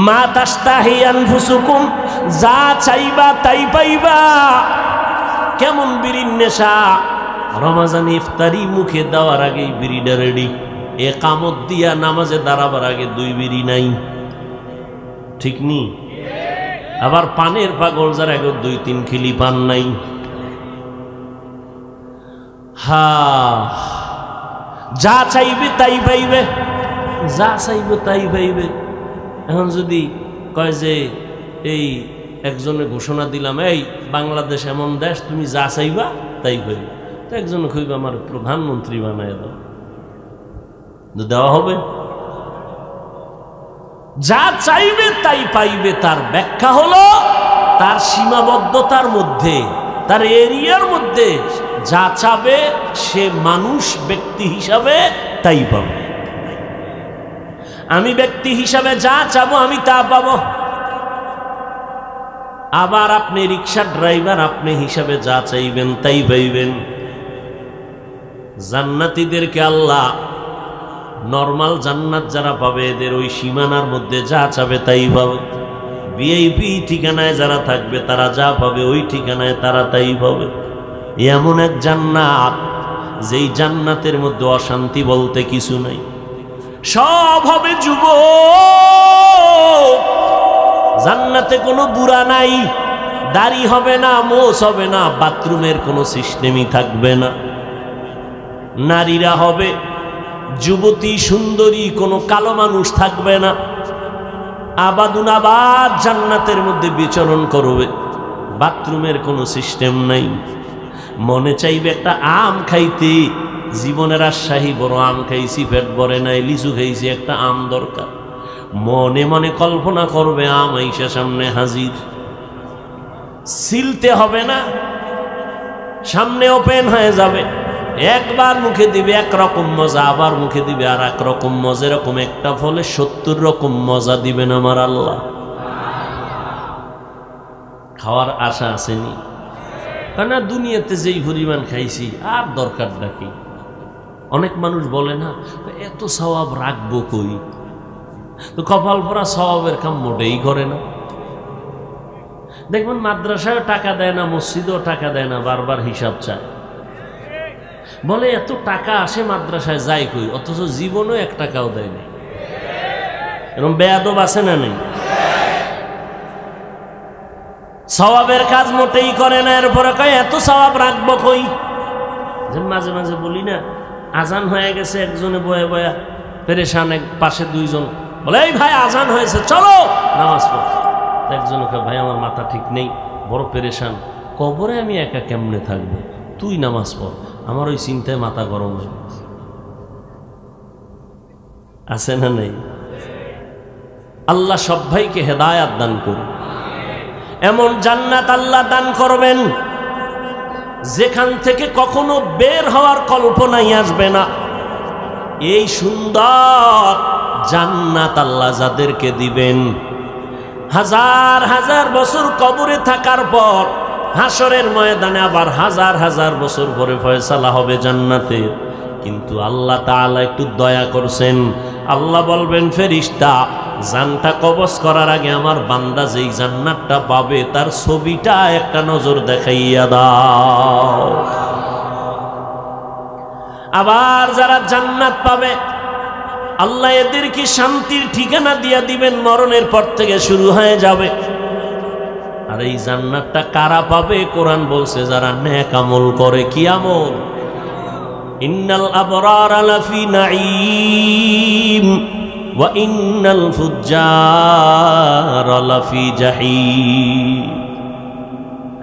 মা তাশতাহি আনফুসুকুম, যা চাইবা তাই পাইবা। কেমন বিড়ির নেশা! রমাজান ইফতারি মুখে দেওয়ার আগেই বিড়িটা রেডি, একামত দিয়া নামাজে দাঁড়াবার আগে 2 বিড়ি নাই, ঠিক নি? আবার পানের পাগল যার আগে 2-3 খিলি পান নাই। হা, যা চাইবে তাই পাইবে, যা চাইবে তাই পাইবে। এখন যদি কয় যে এই একজনে ঘোষণা দিলাম এই বাংলাদেশ এমন দেশ তুমি যা চাইবা তাই পাইবে, তো একজনে কইবে আমার প্রধানমন্ত্রী বানায় দাও, দেওয়া হবে? যা চাইবে তাই পাইবে তার ব্যাখ্যা হলো তার সীমাবদ্ধতার মধ্যে, তার এরিয়ার মধ্যে যা চাবে সে মানুষ ব্যক্তি হিসাবে তাই পাবে। আমি ব্যক্তি হিসাবে যা চাবো আমি তা পাবো। আবার আপনি রিকশা ড্রাইভার, আপনি হিসাবে যা চাইবেন তাই পাইবেন। জান্নাতীদেরকে আল্লাহ নরমাল জান্নাত যারা পাবে এদের ওই সীমানার মধ্যে যা চাবে তাই পাবে। ভিআইপি ঠিকানায় যারা থাকবে তারা যা পাবে ওই ঠিকানায় তারা তাই পাবে। এমন এক জান্নাত যেই জান্নাতের মধ্যে অশান্তি বলতে কিছু নাই, সব হবে যুবক। জান্নাতে কোনো বুড়া নাই, দাড়ি হবে না, মোছ হবে না, বাথরুমের কোনো সিস্টেমই থাকবে না। নারীরা হবে যুবতী সুন্দরী, কোনো কালো মানুষ থাকবে না। আবাদুন আবাদ জান্নাতের মধ্যে বিচরণ করবে, বাথরুমের কোনো সিস্টেম নাই। মনে চাইবে একটা আম খাইতে, জীবনের রাজশাহী বড় আম খাইছি, পেট ভরে নাই, লিচু খাইছি, একটা আম দরকার। মনে মনে কল্পনা করবে আম আইসা সামনে হাজির, ছিলতে হবে না, সামনে ওপেন হয়ে যাবে। একবার মুখে দিবে একরকম মজা, আবার মুখে দিবে আর এক রকম মজা। এরকম একটা ফলে 70 রকম মজা দিবেন আমার আল্লাহ। খাওয়ার আশা আসেনি? কেন দুনিয়াতে যেই পরিমাণ খাইছি আর দরকারটা কি? অনেক মানুষ বলে না এত সওয়াব রাখবো কই, তো কপাল পরা সওয়াবের কাম মোটেই করে না। দেখবেন মাদ্রাসায় টাকা দেয় না, মসজিদেও টাকা দেয় না, বারবার হিসাব চায়। বলে এত টাকা আসে মাদ্রাসায় যায় কই, অথচ জীবনেও 1 টাকাও দেয় না। এরকম বেয়াদব আছে না নেই? সওয়াবের কাজ মোটেই করে না, এরপরে কয় এত সওয়াব রাখবো কই। মাঝে মাঝে বলি না, আজান হয়ে গেছে, একজনে বয়ে বয়া পেরেশান, এক পাশে 2 জন বলে এই ভাই আজান হয়েছে চলো নামাজ পড়। একজনে কয় ভাই আমার মাথা ঠিক নেই, বড় পেরেশান, কবরে আমি একা কেমনে থাকবো, তুই নামাজ পড়। আমার ওই চিন্তায় মাথা গরম হয়ে গেছে। আছে না নেই? আল্লাহ সব ভাইকে হেদায়াত দান করুন। এমন জান্নাত আল্লাহ দান করবেন যেখান থেকে কখনো বের হওয়ার কল্পনাই আসবে না। এই সুন্দর জান্নাত আল্লাহ যাদেরকে দিবেন, হাজার হাজার বছর কবরে থাকার পর হাসরের ময়দানে আবার হাজার হাজার বছর পরে ফয়সালা হবে জান্নাতের। কিন্তু আল্লাহ তাআলা একটু দয়া করছেন, আল্লাহ বলবেন ফেরেশতা জানটা কবজ করার আগে আমার বান্দা যেই জান্নাতটা পাবে তার ছবিটা একটা নজর দেখাইয়া দাও। আবার যারা জান্নাত পাবে আল্লাহ এদেরকে শান্তির ঠিকানা দিয়া দিবেন, মরণের পর থেকে শুরু হয়ে যাবে। আর এই জান্নাতটা কারা পাবে? কোরআন বলছে যারা নেক আমল করে। কি আমল? ইন্নাল আবরার লাফি নাঈম ওয়া ইন্নাল ফুজ্জার লাফি জাহিম।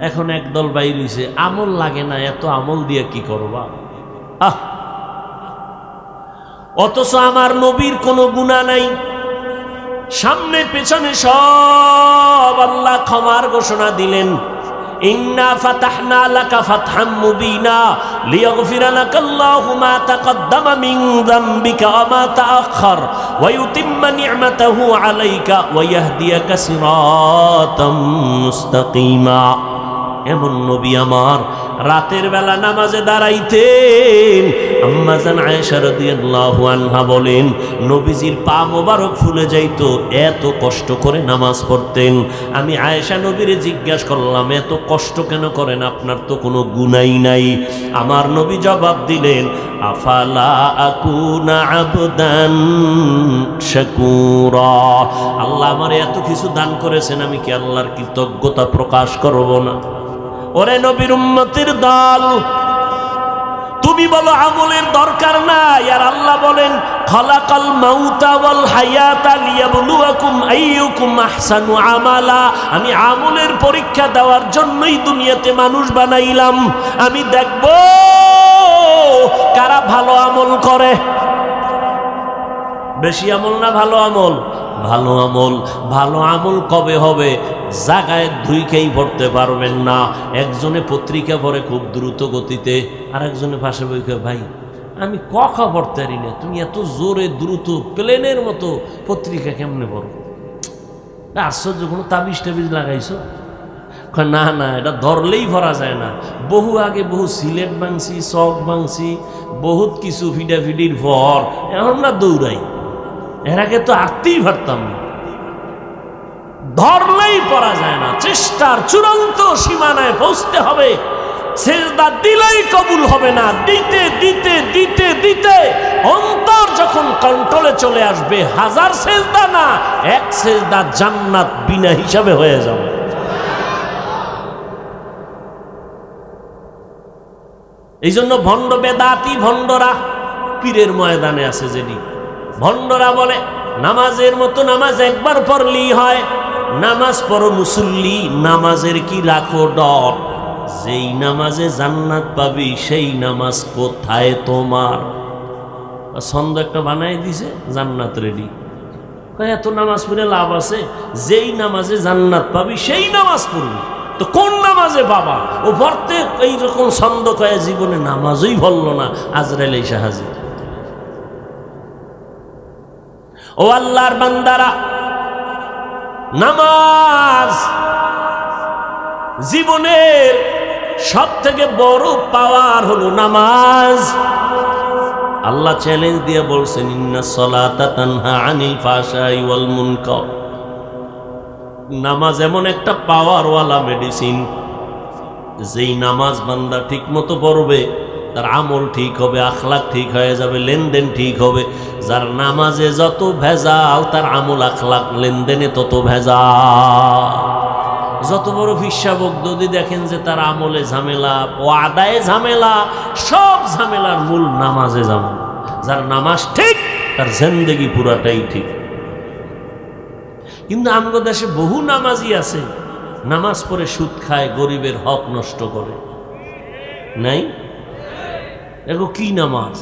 এখন একদল বাইর হইছে, আমল লাগে না, এত আমল দিয়ে কি করবা? অথচ আমার নবীর কোনো গুনাহ নাই, সামনে পেছনে সব আল্লাহ ক্ষমার ঘোষণা দিলেন। ইন্না ফাতাহনা লাকা ফাতহাম মুবিনা লিয়াগফিরা লাকাল্লাহু মা তাকদ্দামা মিন যামবিকা ওয়া মা তাআখার ওয়া ইউতিম্মা নি'মাতাহু আলাইকা ওয়া ইয়াহদিয়াকা সিরাতাম মুস্তাকিমা। এমন নবী আমার রাতের বেলা নামাজে দাঁড়াইতেন। আম্মা জান আয়েশা রাদিয়াল্লাহু আনহা বলেন নবীজির পা মোবারক ফুলে যাইতো, এত কষ্ট করে নামাজ পড়তেন। আমি আয়েশা নবীরে জিজ্ঞাসা করলাম এত কষ্ট কেন করেন, আপনার তো কোনো গুনাই নাই। আমার নবী জবাব দিলেন আফালা আকুনা আবদান শাকুরা, আল্লাহ আমার এত কিছু দান করেছেন, আমি কি আল্লাহর কৃতজ্ঞতা প্রকাশ করব না? ওরে নবীর উম্মতের দল, তুমি বলো আমলের দরকার নাই, আর আল্লাহ বলেন খালাকাল মাউতা ওয়াল হায়াতা লিয়াবলুয়াকুম আইয়ুকুম আহসানু আমালা। আমি আমলের পরীক্ষা দেওয়ার জন্যই দুনিয়াতে মানুষ বানাইলাম, আমি দেখব কারা ভালো আমল করে। বেশি আমল না ভালো আমল? ভালো আমল। ভালো আমল কবে হবে? জায়গায় ধুইকেই পড়তে পারবেন না। একজনে পত্রিকা পড়ে খুব দ্রুত গতিতে, আর একজনে পাশে বইকে ভাই আমি কখা পড়তে পারি না, তুমি এত জোরে দ্রুত প্লেনের মতো পত্রিকা কেমনে পড়ো? আশ্চর্য, কোনো তাবিজ টাবিজ লাগাইছো? না না, এটা ধরলেই ভরা যায় না। বহু আগে বহু সিলেট ভাঙছি, চক ভাঙছি, বহুত কিছু ফিডাফিডির পর এখন না দৌড়াই। এর আগে তো আঁকতেই পারতাম না, ধরলেই পড়া যায় না। চেষ্টার চূড়ান্ত সীমানায় পৌঁছতে হবে, সেজদা দিলেই কবুল হবে না। দিতে দিতে দিতে দিতে অন্তর যখন কন্ট্রোলে চলে আসবে, হাজার সেজদা না, এক সেজদা জান্নাত বিনা হিসাবে হয়ে যাবে। এই জন্য ভণ্ড বেদাতি ভণ্ডরা পীরের ময়দানে আছে। যেটি ভণ্ডরা বলে নামাজের মতো নামাজ একবার পড়লেই হয়, নামাজ পড়ো মুসল্লি, নামাজের কি রাখো ডর, যেই নামাজে জান্নাত পাবি সেই নামাজ কোথায় তোমার? ছন্দ একটা বানাই দিছে, জান্নাত রেডি। এত নামাজ পড়ে লাভ আছে? যেই নামাজে জান্নাত পাবি সেই নামাজ পড়বি, তো কোন নামাজে বাবা? ও পড়তে এইরকম ছন্দ কয়ে জীবনে নামাজই ভরল না, আজরাইল এসে হাজির। ও আল্লাহর বান্দারা, নামাজ জীবনের সব থেকে বড় পাওয়ার হলো নামাজ। আল্লাহ চ্যালেঞ্জ দিয়ে বলছেন ইন্নাস সালাতা তানহা আনিল ফাহশাই ওয়াল মুনকার। নামাজ এমন একটা পাওয়ারওয়ালা মেডিসিন, যেই নামাজ বান্দা ঠিক মতো পড়বে তার আমল ঠিক হবে, আখলাক ঠিক হয়ে যাবে, লেনদেন ঠিক হবে। যার নামাজে যত ভেজাল তার আমল আখলাক লেনদেনে তত ভেজাল। যত বড় ফিসাবক যদি দেখেন যে তার আমলে ঝামেলা, ও আদায়ে ঝামেলা, সব ঝামেলার মূল নামাজে ঝামেলা। যার নামাজ ঠিক তার জিন্দেগি পুরাটাই ঠিক। কিন্তু আমাদের দেশে বহু নামাজি আছে, নামাজ পড়ে সুদ খায়, গরিবের হক নষ্ট করে। নাই? এগো কি নামাজ?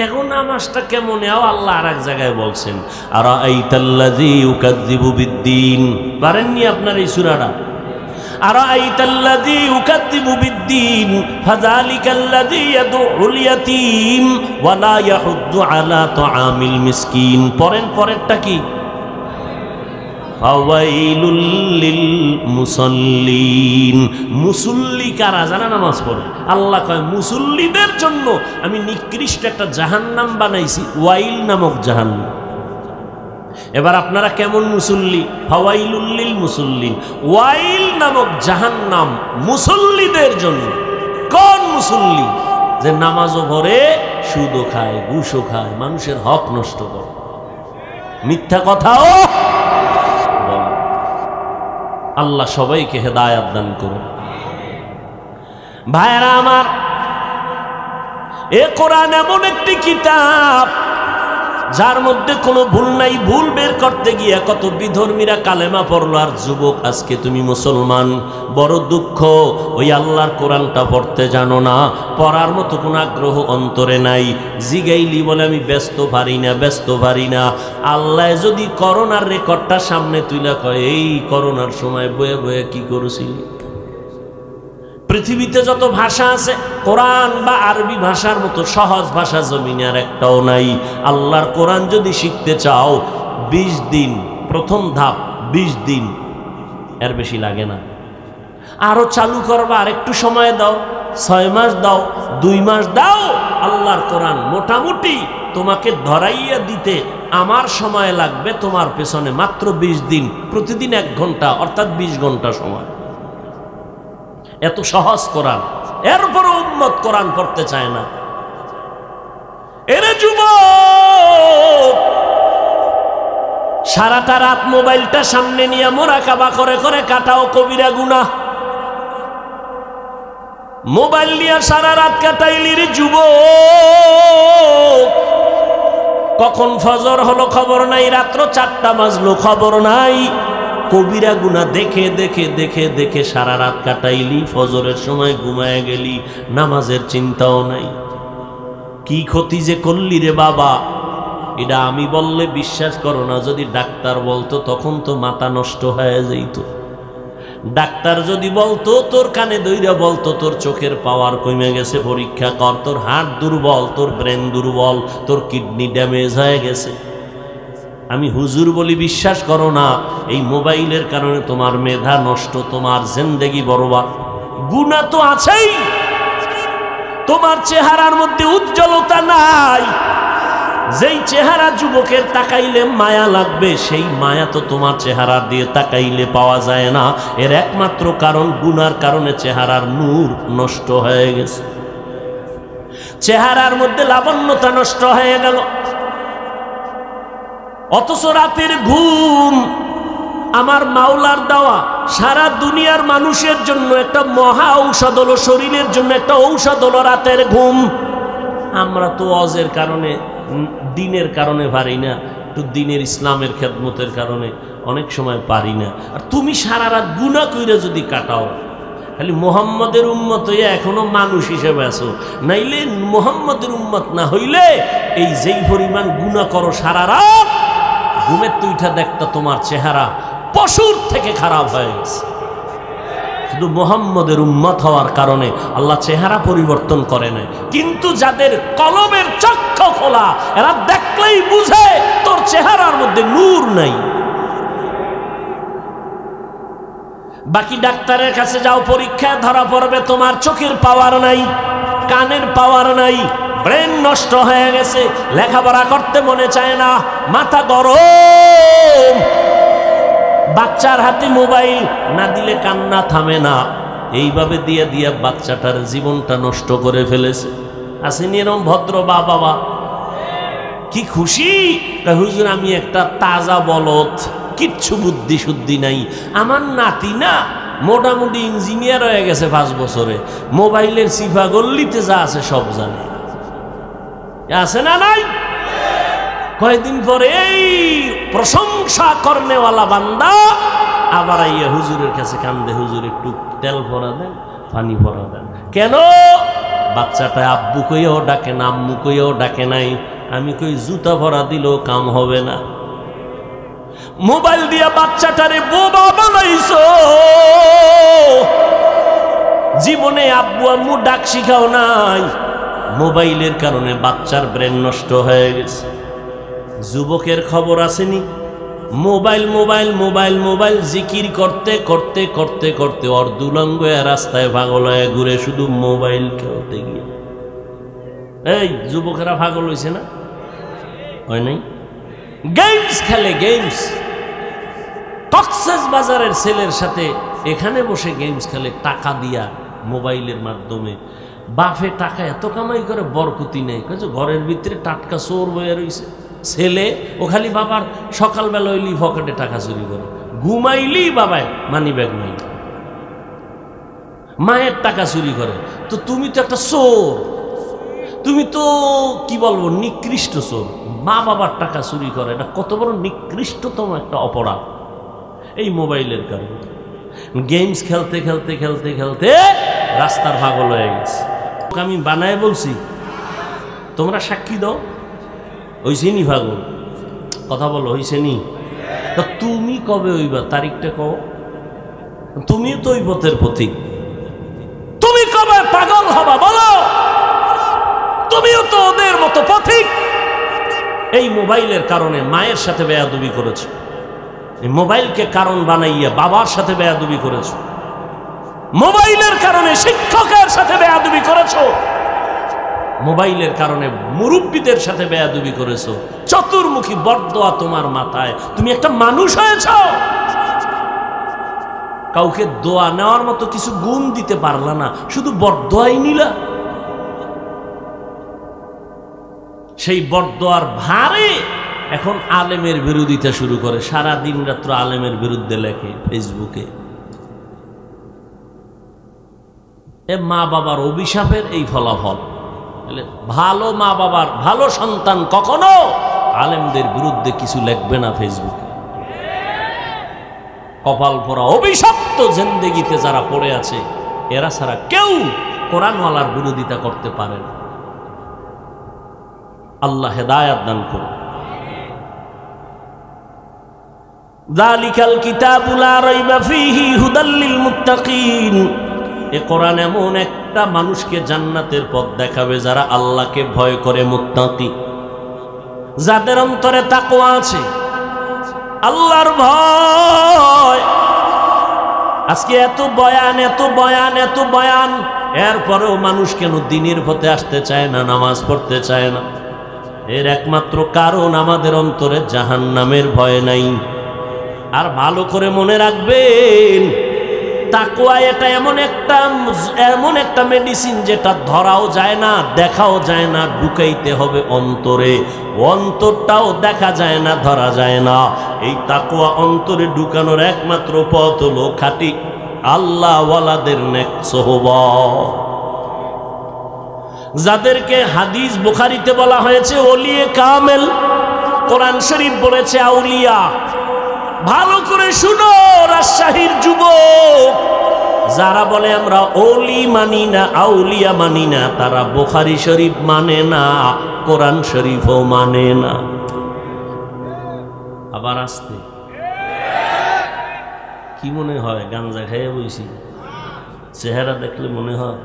এগো নামাজটা কেমন? আল্লাহ আর এক জায়গায় বলছেন আরাআইতাল্লাযী ইউকাযযিবু বিদ্দীন। পারেননি আপনার এই সূরাটা? আরাআইতাল্লাযী ইউকাযযিবু বিদ্দীন ফাযালিকাল্লাযী ইয়াদউল ইয়াতীম ওয়া লা ইয়াহুদ্দু আলা তুআমিল মিসকিন। পরেরটা কি? ফাওয়াইলুল লিল মুসাল্লিন। মুসল্লি কারা? যারা নামাজ পড়ে। আল্লাহ কয় মুসল্লিদের জন্য আমি নিকৃষ্ট একটা জাহান্নাম বানাইছি, ওয়াইল নামক জাহান্নাম। এবার আপনারা কেমন মুসল্লি? ফাওয়াইলুল লিল মুসাল্লিন, ওয়াইল নামক জাহান্নাম মুসল্লিদের জন্য। কোন মুসল্লি? যে নামাজও পড়ে, সুদও খায়, ঘুষও খায়, মানুষের হক নষ্ট করে, মিথ্যা কথাও বলে। আল্লাহ সবাইকে হেদায়েত দান করুন। ভাইরা আমার, এ কোরআন এমন একটি কিতাব যার মধ্যে কোনো ভুল নাই। ভুল বের করতে গিয়ে কত বিধর্মীরা কালেমা পড়লো, আর যুবক আজকে তুমি মুসলমান। বড় দুঃখ, ওই আল্লাহর কোরআনটা পড়তে জানো না, পড়ার মতো কোনো আগ্রহ অন্তরে নাই। জিগাইলি বলে আমি ব্যস্ত পারি না। আল্লাহ যদি করোনার রেকর্ডটা সামনে তুইলা কয়, এই করোনার সময় বয়ে বয়ে কি করেছিলি? পৃথিবীতে যত ভাষা আছে, কোরআন বা আরবি ভাষার মতো সহজ ভাষা জমিনে আর একটাও নাই। আল্লাহর কোরআন যদি শিখতে চাও 20 দিন, প্রথম ধাপ 20 দিন, এর বেশি লাগে না। আরো চালু করবা, আর একটু সময় দাও, 6 মাস দাও, 2 মাস দাও। আল্লাহর কোরআন মোটামুটি তোমাকে ধরাইয়া দিতে আমার সময় লাগবে তোমার পেছনে মাত্র 20 দিন, প্রতিদিন 1 ঘন্টা, অর্থাৎ 20 ঘন্টা সময়। এত সহজ কোরআন, এরপরও উম্মত কোরআন পড়তে চায় না। এরে যুবক, সারাটা রাত মোবাইলটা সামনে নিয়ে মোরাকাবা করে করে কাটাও কবিরা গুনাহ। মোবাইল নিয়ে সারা রাত কাটাইলি রে যুবক, কখন ফজর হলো খবর নাই, রাত্র 4টা বাজলো খবর নাই। কবিরা গুনাহ দেখে দেখে দেখে দেখে সারা রাত কাটাইলি, ফজরের সময় ঘুমায় গেলি, নামাজের চিন্তাও নাই। কি ক্ষতি যে করলি রে বাবা! এটা আমি বললে বিশ্বাস করো না, যদি ডাক্তার বলতো তখন তো মাথা নষ্ট হয়ে যাইত। ডাক্তার যদি বলতো, তোর কানে দইরা বলতো তোর চোখের পাওয়ার কমে গেছে, পরীক্ষা কর, তোর হার্ট দুর্বল, তোর ব্রেন দুর্বল, তোর কিডনি ড্যামেজ হয়ে গেছে। আমি হুজুর বলি বিশ্বাস করো না, এই মোবাইলের কারণে তোমার মেধা নষ্ট, তোমার জিন্দেগি বরবাদ। গুনাহ তো আছেই, তোমার চেহারার মধ্যে উজ্জ্বলতা নাই। যেই চেহারা যুবকের তাকাইলে মায়া লাগবে, সেই মায়া তো তোমার চেহারা দিয়ে তাকাইলে পাওয়া যায় না। এর একমাত্র কারণ গুনার কারণে চেহারার নূর নষ্ট হয়ে গেছে, চেহারার মধ্যে লাবণ্যতা নষ্ট হয়ে গেল। অথচ রাতের ঘুম আমার মাওলার দেওয়া, সারা দুনিয়ার মানুষের জন্য একটা মহা ঔষধ হলো, শরীরের জন্য একটা ঔষধ হলো রাতের ঘুম। আমরা তো অজের কারণে, দিনের কারণে পারি না, একটু দিনের ইসলামের খেদমতের কারণে অনেক সময় পারি না। আর তুমি সারা রাত গুনাহ কইরা যদি কাটাও, খালি মুহাম্মদের উম্মত হইয়া এখনো মানুষ হিসেবে আছো, নাইলে মুহাম্মদের উম্মত না হইলে এই যেই পরিমাণ গুনাহ করো সারা রাত, ঘুমের তুইটা দেখতা তোমার চেহারা পশুর থেকে খারাপ হয়ে গেছে। শুধু মুহাম্মদের উম্মত হওয়ার কারণে আল্লাহ চেহারা পরিবর্তন করে নাই। কিন্তু যাদের কলবের চক্ষু খোলা, এরা দেখলেই বুঝে তোর চেহারার মধ্যে নূর নাই। বাকি ডাক্তারের কাছে যাও, পরীক্ষায় ধরা পড়বে তোমার চোখের পাওয়ার নাই, কানের পাওয়ার নাই, ব্রেন নষ্ট হয়ে গেছে, লেখাপড়া করতে মনে চায় না, মাথা গরম। বাচ্চার হাতে মোবাইল না দিলে কান্না থামে না, এইভাবে দিয়ে দিয়ে বাচ্চাটার জীবনটা নষ্ট করে ফেলেছে। আসেনি এরকম ভদ্র বাবা? কি খুশি, হুজুর আমি একটা তাজা বলদ, কিচ্ছু বুদ্ধি শুদ্ধি নাই, আমার নাতি না মোটামুটি ইঞ্জিনিয়ার হয়ে গেছে 5 বছরে, মোবাইলের সিফা গল্লিতে যা আছে সব জানে। আছে না নাই? কয়েকদিন পরে এই প্রশংসা করনেওয়ালা বান্দা আবার আইয়া হুজুরের কাছে কান্দে, হুজুর একটু তেল ভরা দেন, পানি ভরা দেন। কেন? বাচ্চাটা আব্বু কইও ডাকে না, আম্মু কইও ডাকে নাই। আমি কই জুতা ভরা দিলেও কাম হবে না। মোবাইল দিয়া বাচ্চাটারে বোবা বানাইছো, জীবনে আব্বু আম্মু ডাক শিখাও নাই। মোবাইলের কারণে বাচ্চার ব্রেন নষ্ট হয়ে গেছে। যুবকের খবর আসেনি? মোবাইল মোবাইল মোবাইল মোবাইল জিকির করতে করতে করতে করতে ওর দুলঙ্গ রাস্তায় পাগল হয়ে ঘুরে শুধু মোবাইল খেলতে গিয়ে। এই যুবকেরা পাগল হয়েছে না? হয় নাই? গেমস খেলে, গেমস। কক্সেস বাজারের ছেলের সাথে এখানে বসে গেমস খেলে টাকা দিয়া, মোবাইলের মাধ্যমে। বাপে টাকা এত কামাই করে বরকতি নেই, ঘরের ভিতরে টাটকা চোর বয়ে রয়েছে। ছেলে ও খালি বাবার সকালবেলা হইলি পকেটে টাকা চুরি করে, ঘুমাইলি বাবায় মানি ব্যাগ নাই, মায়ের টাকা চুরি করে। তো তুমি তো একটা চোর, তুমি তো কি বলবো নিকৃষ্ট চোর। মা বাবার টাকা চুরি করে, এটা কত বড় নিকৃষ্টতম একটা অপরাধ। এই মোবাইলের কারণে গেমস খেলতে খেলতে খেলতে খেলতে রাস্তার পাগল হয়ে গেছে। আমি বানায় বলছি, তোমরা সাক্ষী দাও। হইছে নি পাগল? কথা বলো, হইছে নি? তা তুমি কবে হইবা? তারিখটা কও। তুমিও তো ওই পথের পথিক, তুমি কবে পাগল হবা বলো? তুমিও তো ওদের মতো পথিক। এই মোবাইলের কারণে মায়ের সাথে বেয়াদবি করেছো, এই মোবাইলকে কারণ বানাইয়া বাবার সাথে বেয়াদবি করেছো, মোবাইলের কারণে শিক্ষকের সাথে বেয়াদবি করেছো, মোবাইলের কারণে মুরব্বীদের সাথে বেয়াদবি করেছো। চতুর্মুখী বরদোয়া তোমার মাথায়। তুমি একটা মানুষ হয়েছ, কাউকে দোয়া নেওয়ার মতো কিছু গুণ দিতে পারলা না, শুধু বরদোয়াই নিলা। সেই বরদোয়ার ভারে এখন আলেমের বিরোধিতা শুরু করে, সারা দিন রাত্র আলেমের বিরুদ্ধে লেখে ফেসবুকে। এ মা বাবার অভিশাপের এই ফলাফল। ভালো মা বাবার ভালো সন্তান কখনো আলেমদের বিরুদ্ধে কিছু লিখবে না ফেসবুকে। কপাল পোড়া অভিশপ্ত জিন্দেগিতে যারা পড়ে আছে, এরা ছাড়া কেউ কোরআনওয়ালার বিরোধিতা করতে পারে না। আল্লাহ হেদায়েত দান করুন। যালিকাল কিতাবু লা রাইবা ফীহি হুদাল লিল মুত্তাকিন। এ কোরআন এমন একটা মানুষকে জান্নাতের পথ দেখাবে যারা আল্লাহকে ভয় করে, মুত্তাকি, যাদের অন্তরে তাকওয়া আছে, আল্লাহর ভয়। আজকে এত বয়ান এত বয়ান এত বয়ান, এরপরেও মানুষ কেন দিনের পথে আসতে চায় না, নামাজ পড়তে চায় না? এর একমাত্র কারণ আমাদের অন্তরে জাহান্নামের ভয় নাই। আর ভালো করে মনে রাখবেন, তাকওয়া এটা এমন একটা মেডিসিন যেটা ধরাও যায় না, দেখাও যায় না, ঢুকাইতে হবে অন্তরে। অন্তরটাও দেখা যায় না, ধরা যায় না। এই তাকওয়া অন্তরে ঢুকানোর একমাত্র পথ হলো খাঁটি আল্লাহওয়ালাদের নেক সোহবত, যাদেরকে হাদিস বুখারীতে বলা হয়েছে ওলিয়ে কামেল, কোরআন শরীফ বলেছে আউলিয়া। ভালো করে শুনো রাজশাহীর যুবক, যারা বলে আমরা ওলি মানি না, আউলিয়া মানি না, তারা বুখারী শরীফ মানে না, কোরআন শরীফও মানে না। আবার আসতে কি মনে হয়? গাঞ্জা খাইয়া বইছি, চেহারা দেখলে মনে হয়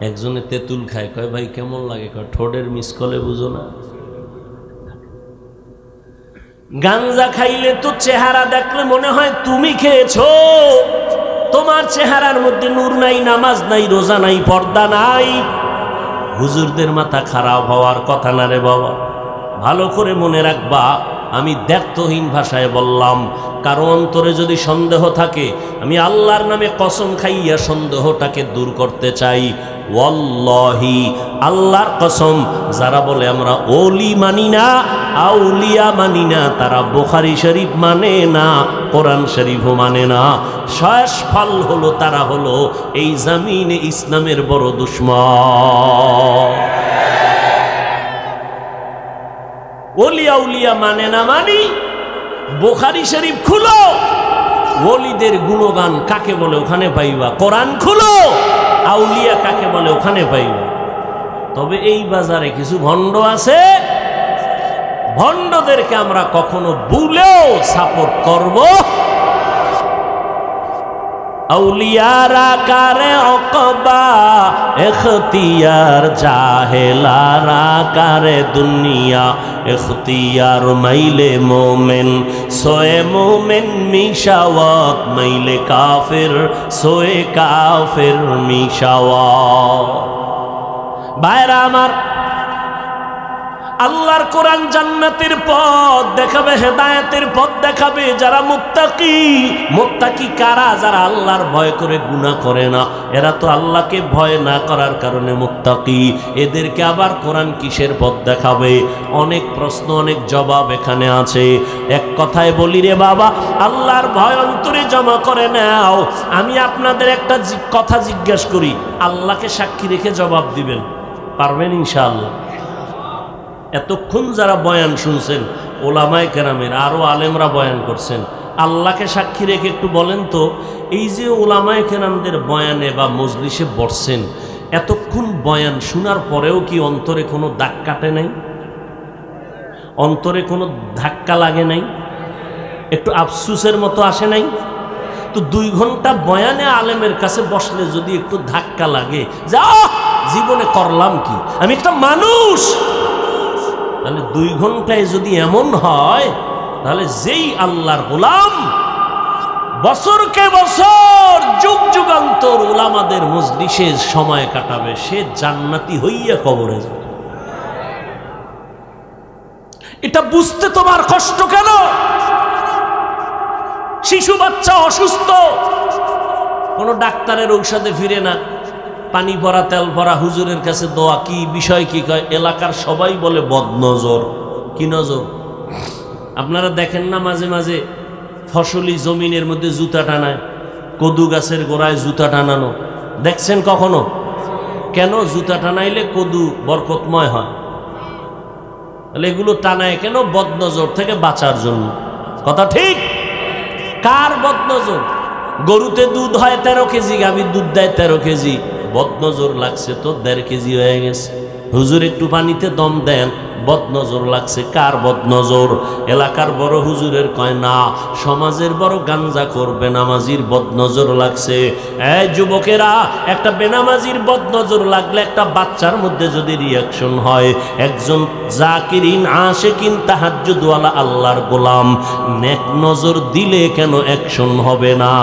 একজনে তেঁতুল খায়, কয় ভাই কেমন লাগে? কয় ঠোঁটের মিসকলে বুঝো না। গাঞ্জা খাইলে তো চেহারা দেখলে মনে হয় তুমি খেয়েছো, তোমার চেহারার মধ্যে নূর নাই, নামাজ নাই, রোজা নাই, পর্দা নাই। হুজুরদের মাথা খারাপ হওয়ার কথা না রে বাবা। ভালো করে মনে রাখবা, আমি দ্ব্যর্থহীন ভাষায় বললাম, কারো অন্তরে যদি সন্দেহ থাকে, আমি আল্লাহর নামে কসম খাইয়া সন্দেহটাকে দূর করতে চাই। ওয়াল্লাহি, আল্লাহর কসম, যারা বলে আমরা ওলি মানি না, আউলিয়া মানি না, তারা বুখারী শরীফ মানে না, কোরআন শরীফও মানে না। শেষ ফল হলো তারা হলো এই জমিনে ইসলামের বড় দুশমন। ওলিয়া উলিয়া মানে না মানি, বুখারী শরীফ খুলো, ওলিদের গুণগান কাকে বলে ওখানে পাইবা। কোরআন খুলো, আউলিয়া কাকে বলে ওখানে পাইবা। তবে এই বাজারে কিছু ভণ্ড আছে, ভণ্ডদেরকে আমরা কখনো ভুলেও সাপোর্ট করব। औलियारा कारे औकबा इख्तियार जाहिलारा कारे दुनिया इख्तियार माइले मोमिन सोए मोमिन मिशावत माइले काफिर सोए काफिर मिशावत। भाईरा आमार আল্লাহর কোরআন জান্নাতের পথ দেখাবে, হেদায়েতের পথ দেখাবে। যারা মুত্তাকি, মুত্তাকি কারা? যারা আল্লাহর ভয় করে গুনাহ করে না। এরা তো আল্লাহকে ভয় না করার কারণে মুত্তাকি। এদেরকে আবার কোরআন কিসের পথ দেখাবে? অনেক প্রশ্ন, অনেক জবাব এখানে আছে। এক কথায় বলি রে বাবা, আল্লাহর ভয় অন্তরে জমা করে নাও। আমি আপনাদের একটা কথা জিজ্ঞাসা করি, আল্লাহকে সাক্ষী রেখে জবাব দিবেন, পারবেন ইনশাআল্লাহ? এতক্ষণ যারা বয়ান শুনছেন, ওলামায়ে কেরামের আরো আলেমরা বয়ান করছেন, আল্লাহকে সাক্ষী রেখে একটু বলেন তো, এই যে ওলামায়ে কেরামদের বয়ানে বা মজলিসে বসছেন, এতক্ষণ বয়ান শোনার পরেও কি অন্তরে কোনো দাগ কাটে নাই? অন্তরে কোনো ধাক্কা লাগে নাই? একটু আফসুসের মতো আসে নাই? তো 2 ঘন্টা বয়ানে আলেমের কাছে বসলে যদি একটু ধাক্কা লাগে, যা জীবনে করলাম কি, আমি একটা মানুষ, তাহলে 2 ঘন্টায় যদি এমন হয়, তাহলে যেই আল্লাহর গোলাম বছরকে বছর যুগ যুগান্তর উলামাদের মজলিসে সময় কাটাবে, সে জান্নাতি হইয়া কবরে যাবে। এটা বুঝতে তোমার কষ্ট কেন? শিশু বাচ্চা অসুস্থ, কোন ডাক্তারের ঔষধে ফিরে না, পানি ভরা তেল ভরা হুজুরের কাছে দোয়া, কি বিষয় কি কয়? এলাকার সবাই বলে বদনজর। কি নজর? আপনারা দেখেন না মাঝে মাঝে ফসলি জমিনের মধ্যে জুতা টানায়, কদু গাছের গোড়ায় জুতা টানানো দেখছেন কখনো? কেন? জুতা টানাইলে কদু বরকতময় হয়। তাহলে এগুলো টানায় কেন? বদনজর থেকে বাঁচার জন্য। কথা ঠিক? কার বদনজর? গরুতে দুধ হয় 13 কেজি, গাভীর দুধ দেয় 13 কেজি, বদনজর লাগছে তো 1.5 কেজি হয়ে গেছে। হুজুর একটু পানিতে দম দেন, বদনজর লাগছে। কার বদনজর? এলাকার বড় হুজুরের কয় না, সমাজের বড় গাঞ্জাখোর বেনামাজির বদনজর লাগছে। এই যুবকেরা, একটা বেনামাজির বদনজর লাগলে একটা বাচ্চার মধ্যে যদি রিয়াকশন হয়, একজন জাকিরিন আশিকিন তাহাজ্জুদওয়ালা আল্লাহর গোলাম নেক নজর দিলে কেন অ্যাকশন হবে না?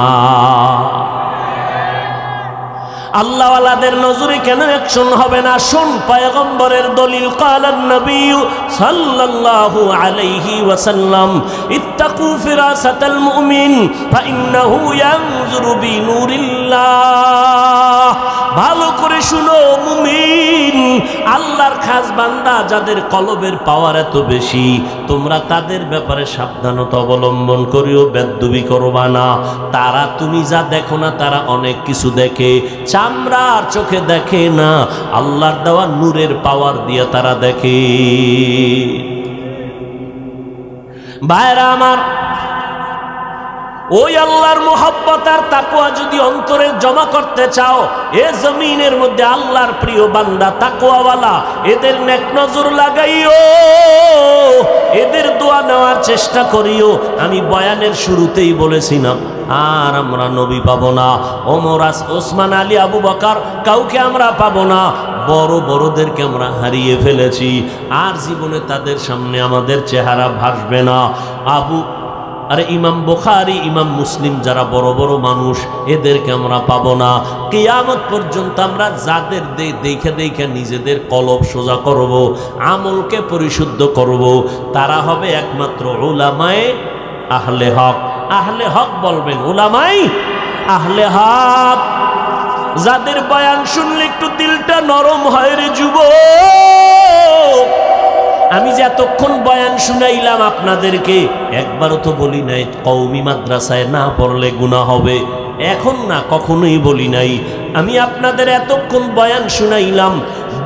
আল্লাহওয়ালাদের নজরে কেন অ্যাকশন হবে না? শোন পয়গম্বরের দলিল, কালান নবী সাল্লাল্লাহু আলাইহি ওয়াসাল্লাম, ইত্তাকু ফিরাসাতাল মুমিন ফাইন্নাহু ইয়ানজুরু বিনুরিল্লাহ। ভালো করে শুনো মুমিন, আল্লাহর খাস বান্দা যাদের কলবের পাওয়ার এত বেশি, তোমরা তাদের ব্যাপারে সাবধানতা অবলম্বন করিও, বেদ্যুবি করবা না। তারা তুমি যা দেখো না, তারা অনেক কিছু দেখে, চামড়ার চোখে দেখে না, আল্লাহর দেওয়া নূরের পাওয়ার দিয়ে তারা দেখে। ভাইরা আমার, ওই আল্লাহর মুহাব্বত আর তাকওয়া যদি অন্তরে জমা করতে চাও, এ জমিনের মধ্যে আল্লাহর প্রিয় বান্দা তাকওয়াওয়ালা, এদের নেক নজর লাগাইও, এদের দোয়া নেওয়ার চেষ্টা করিও। আমি বয়ানের শুরুতেই বলেছিলাম, আর আমরা নবী পাবো না, ওমর, ওসমান, আলী, আবু বকর, কাউকে আমরা পাবো না। বড় বড়দেরকে আমরা হারিয়ে ফেলেছি, আর জীবনে তাদের সামনে আমাদের চেহারা ভাসবে না। আরে ইমাম বুখারী, ইমাম মুসলিম, যারা বড় বড় মানুষ, এদেরকে আমরা পাবো না। কিয়ামত পর্যন্ত আমরা যাদের দেখে দেখে নিজেদের কলব সোজা করব, আমলকে পরিশুদ্ধ করব, তারা হবে একমাত্র উলামায়ে আহলে হক। আহলে হক বলবেন, উলামায়ে আহলে হক, যাদের বয়ান শুনলে একটু দিলটা নরম হয় রে যুবক। আমি যে এতক্ষণ বয়ান শুনাইলাম আপনাদেরকে, একবারও তো বলি নাই কওমি মাদ্রাসায় না পড়লে গুনাহ হবে। এখন না, কখনোই বলি নাই। আমি আপনাদের এতক্ষণ বয়ান শুনাইলাম,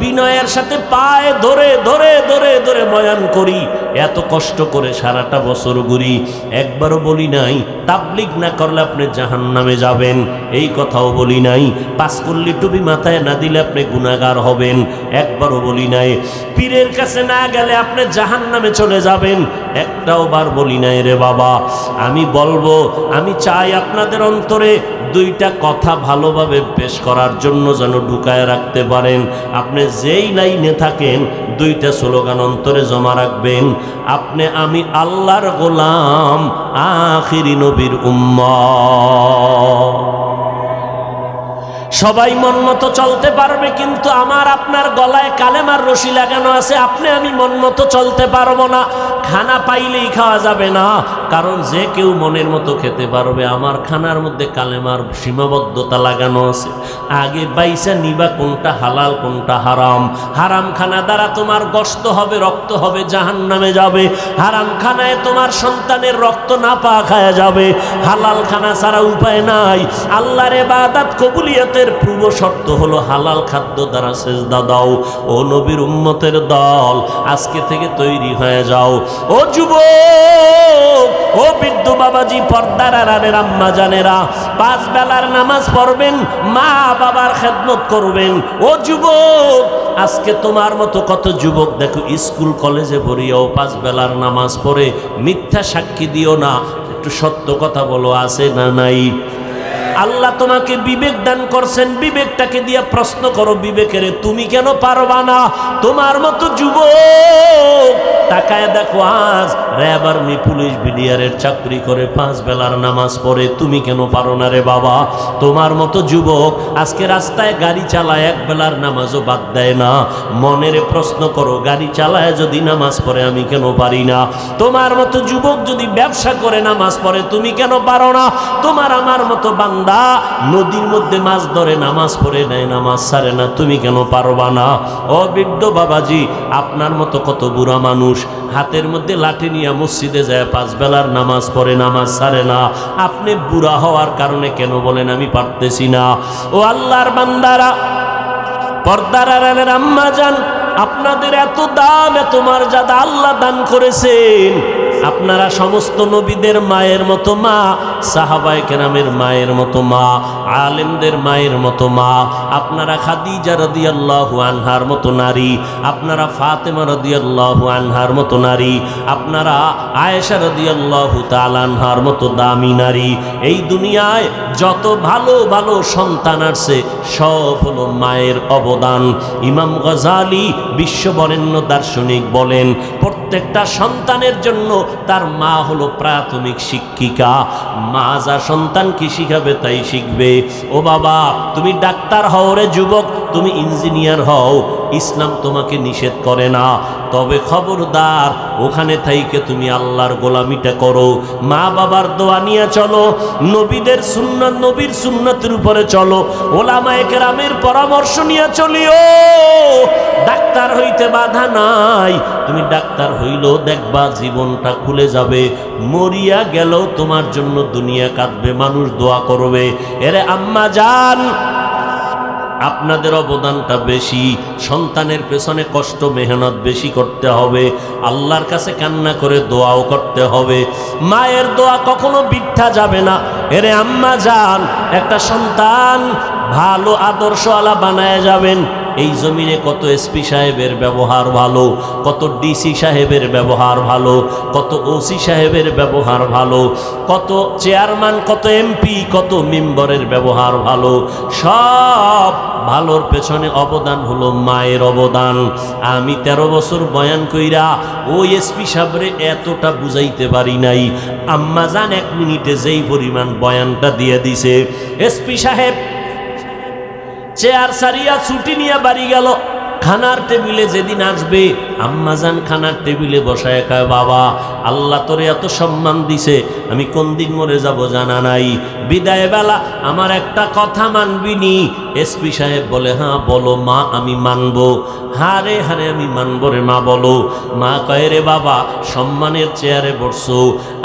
বিনয়ের সাথে পায়ে ধরে ধরে ধরে ধরে বয়ান করি, এত কষ্ট করে সারাটা বছর ঘুরি, একবারও বলি নাই তাবলিগ না করলে আপনি জাহান্নামে যাবেন, এই কথাও বলি নাই। পাঁচকল্লি টুপি মাথায় না দিলে আপনি গুনাহগার হবেন, একবারও বলি নাই। পীরের কাছে না গেলে আপনি জাহান্নামে চলে যাবেন, একটাও বার বলি নাই রে বাবা। আমি বলবো, আমি চাই আপনাদের অন্তরে দুইটা কথা ভালোভাবে পেশ করার জন্য যেন ঢুকায় রাখতে পারেন। আপনি যেই লাইনে থাকেন দুইটা স্লোগান অন্তরে জমা রাখবেন, আপনি আমি আল্লাহর গোলাম, আখিরি নবীর উম্মত। সবাই মন মতো চলতে পারবে, কিন্তু আমার আপনার গলায় কালেমার রশি লাগানো আছে, আপনি আমি মন মতো চলতে পারবো না। খানা পাইলেই খাওয়া যাবে না, কারণ যে কেউ মনের মতো খেতে পারবে, আমার খানার মধ্যে কালেমার সীমাবদ্ধতা লাগানো আছে। আগে বাইসা নিবা কোনটা হালাল কোনটা হারাম। হারাম খানা দ্বারা তোমার গোশত হবে, রক্ত হবে, জাহান্নামে যাবে। হারাম খানায় তোমার সন্তানের রক্ত না পা খায়া যাবে। হালাল খানা ছাড়া উপায় নাই। আল্লাহর ইবাদত কবুলিয়তের পূর্ব শর্ত হলো হালাল খাদ্য দ্বারা সেজদা দাও। ও নবীর উম্মতের দল, আজকে থেকে তৈরি হয়ে যাও। ও যুবক, ও বৃদ্ধ বাবাজি, পর্দার আড়ালের আম্মা জানেরা, 5 বেলার নামাজ পড়বেন, মা বাবার খেদমত করবেন। ও যুবক, আজকে তোমার মতো কত যুবক দেখো স্কুল কলেজে পড়িয়াও 5 বেলার নামাজ পড়ে। মিথ্যা সাক্ষী দিও না, একটু সত্য কথা বলো, আছে না নাই? আল্লাহ তোমাকে বিবেক দান করছেন, বিবেকটাকে দিয়ে প্রশ্ন করো, বিবেকের তুমি কেন পারবা না? তোমার মতো যুবক তাকায় দেখো, আজ র্যাব আর্মি পুলিশ বিডিআরের চাকরি করে 5 বেলার নামাজ পড়ে, তুমি কেন পারো না রে বাবা? তোমার মতো যুবক আজকে রাস্তায় গাড়ি চালায় 1 বেলার নামাজও বাদ দেয় না। মনের প্রশ্ন করো, গাড়ি চালায় যদি নামাজ পড়ে আমি কেন পারি না? তোমার মতো যুবক যদি ব্যবসা করে নামাজ পড়ে, তুমি কেন পারো না? তোমার আমার মতো বান্দা নদীর মধ্যে মাছ ধরে নামাজ পড়ে নেয়, নামাজ ছাড়ে না, তুমি কেন পারবা না? ও বৃদ্ধ বাবাজি, আপনার মতো কত বুড়া মানুষ হাতের মধ্যে লাঠি নিয়ে মসজিদে যায়, 5 বেলার নামাজ পড়ে, নামাজ ছাড়ে না। আপনি বুড়া হওয়ার কারণে কেন বলেন আমি পারতেছি না? ও আল্লাহর বান্দারা, পর্দার আড়ালের আম্মা জান, আপনাদের এত দাম, এত মর্যাদা আল্লাহ দান করেছেন। আপনারা সমস্ত নবীদের মায়ের মতো মা, সাহাবায়ে কেরামের মায়ের মতো মা, আলেমদের মায়ের মতো মা। আপনারা খাদিজা রাদিয়াল্লাহু আনহার মতো নারী, আপনারা ফাতেমা রাদিয়াল্লাহু আনহার মতো নারী, আপনারা আয়েশা রাদিয়াল্লাহু তাআলা আনহার মতো দামি নারী। এই দুনিয়ায় যত ভালো ভালো সন্তান আছে সব হলো মায়ের অবদান। ইমাম গজালি বিশ্ববরেণ্য দার্শনিক বলেন, প্রত্যেকটা সন্তানের জন্য তার মা হলো প্রাথমিক শিক্ষিকা। মা যা সন্তানকে শিখাবে তাই শিখবে। ও বাবা, তুমি ডাক্তার হও রে যুবক, তুমি ইঞ্জিনিয়ার হও, ইসলাম তোমাকে নিষেধ করে না, তবে খবরদার ওখানে থাইকে তুমি আল্লাহর গোলামিটা করো। মা বাবার দোয়া নিয়ে চলো, নবীদের সুন্নাত, নবীর সুন্নাতের উপরে চলো, ওলামায়ে কেরামের পরামর্শ নিয়ে চলিও। ডাক্তার হইতে বাধা নাই, তুমি ডাক্তার হইলেও দেখবা জীবনটা খুলে যাবে। মরিয়া গেলেও তোমার জন্য দুনিয়া কাঁদবে, মানুষ দোয়া করবে। এরে আম্মা জান, আপনাদের অবদানটা বেশি, সন্তানের পেছনে কষ্ট মেহনত বেশি করতে হবে, আল্লাহর কাছে কান্না করে দোয়াও করতে হবে। মায়ের দোয়া কখনো বৃথা যাবে না। এরে আম্মা জান, একটা সন্তান ভালো আদর্শওয়ালা বানায় যাবেন। এই জমিনে কত এসপি সাহেবের ব্যবহার ভালো, কত ডিসি সাহেবের ব্যবহার ভালো, কত ওসি সাহেবের ব্যবহার ভালো, কত চেয়ারম্যান, কত এমপি, কত মেম্বারের ব্যবহার ভালো। সব ভালোর পেছনে অবদান হলো মায়ের অবদান। আমি 13 বছর বয়ান কইরা ওই এসপি সাহেবরে এতটা বুঝাইতে পারি নাই। আম্মা জান 1 মিনিটে যেই পরিমাণ বয়ানটা দিয়ে দিছে। এসপি সাহেব চেয়ার সারিয়া ছুটি নিয়ে বাড়ি গেল। খানার টেবিলে যেদিন আসবে, আম্মাজান খানার টেবিলে বসায় কয়, বাবা আল্লাহ তোরে এত সম্মান দিছে, আমি কোন দিন মরে যাব জানা নাই, বিদায় বেলা আমার একটা কথা মানবি নি? এসপি সাহেব বলে, হ্যাঁ বলো মা, আমি মানবো। হারে হারে আমি মানবো রে মা, বলো। মা কয়, রে বাবা সম্মানের চেয়ারে বসছো,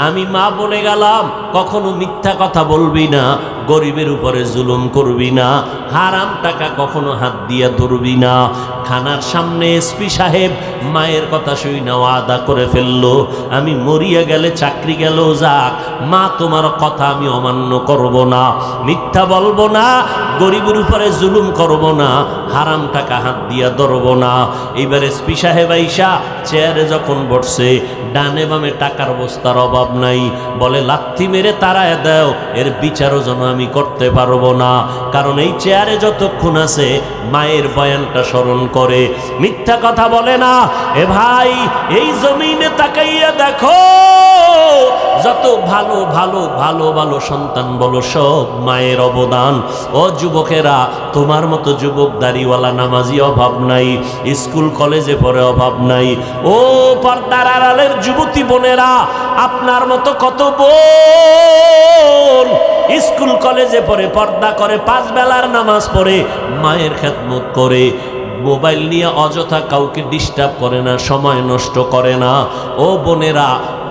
আমি মা বলে গেলাম কখনো মিথ্যা কথা বলবি না, গরিবের উপরে জুলুম করবি না, হারাম টাকা কখনো হাত দিয়া ধরবি না। খানার সামনে এসপি সাহেব মায়ের কথা শুই না ওয়াদা করে ফেললো, আমি মরিয়া গেলে চাকরি গেল যাক, মা তোমার কথা আমি অমান্য করব না, মিথ্যা বলবো না, গরিবের উপরে জুলুম করব না, হারাম টাকা হাত দিয়া ধরব না। এইবার এসপি সাহেব আইসা চেয়ারে যখন বসছে, ডানে বামে টাকার বস্তার অভাব নাই, বলে লাথি মেরে তাড়ায় দাও, এর বিচারও যেন আমি করতে পারবো না, কারণ এই চেয়ারে যতক্ষণ আছে মায়ের বয়ানটা স্মরণ করে, মিথ্যা কথা বলে না। এ ভাই এই জমিনে তাকাইয়া দেখো, যত ভালো ভালো ভালো ভালো সন্তান বলো সব মায়ের অবদান। ও যুবকেরা, তোমার মতো যুবক দাড়িওয়ালা নামাজি অভাব নাই, স্কুল কলেজে পড়ে অভাব নাই। ও পর্দার আড়ালের যুবতী বোনেরা, আপনার মতো কত বোন স্কুল কলেজে পড়ে, পর্দা করে, 5 বেলার নামাজ পড়ে, মায়ের খেদমত করে, মোবাইল নিয়ে অযথা কাউকে ডিস্টার্ব করে না, সময় নষ্ট করে না। ও বোনেরা,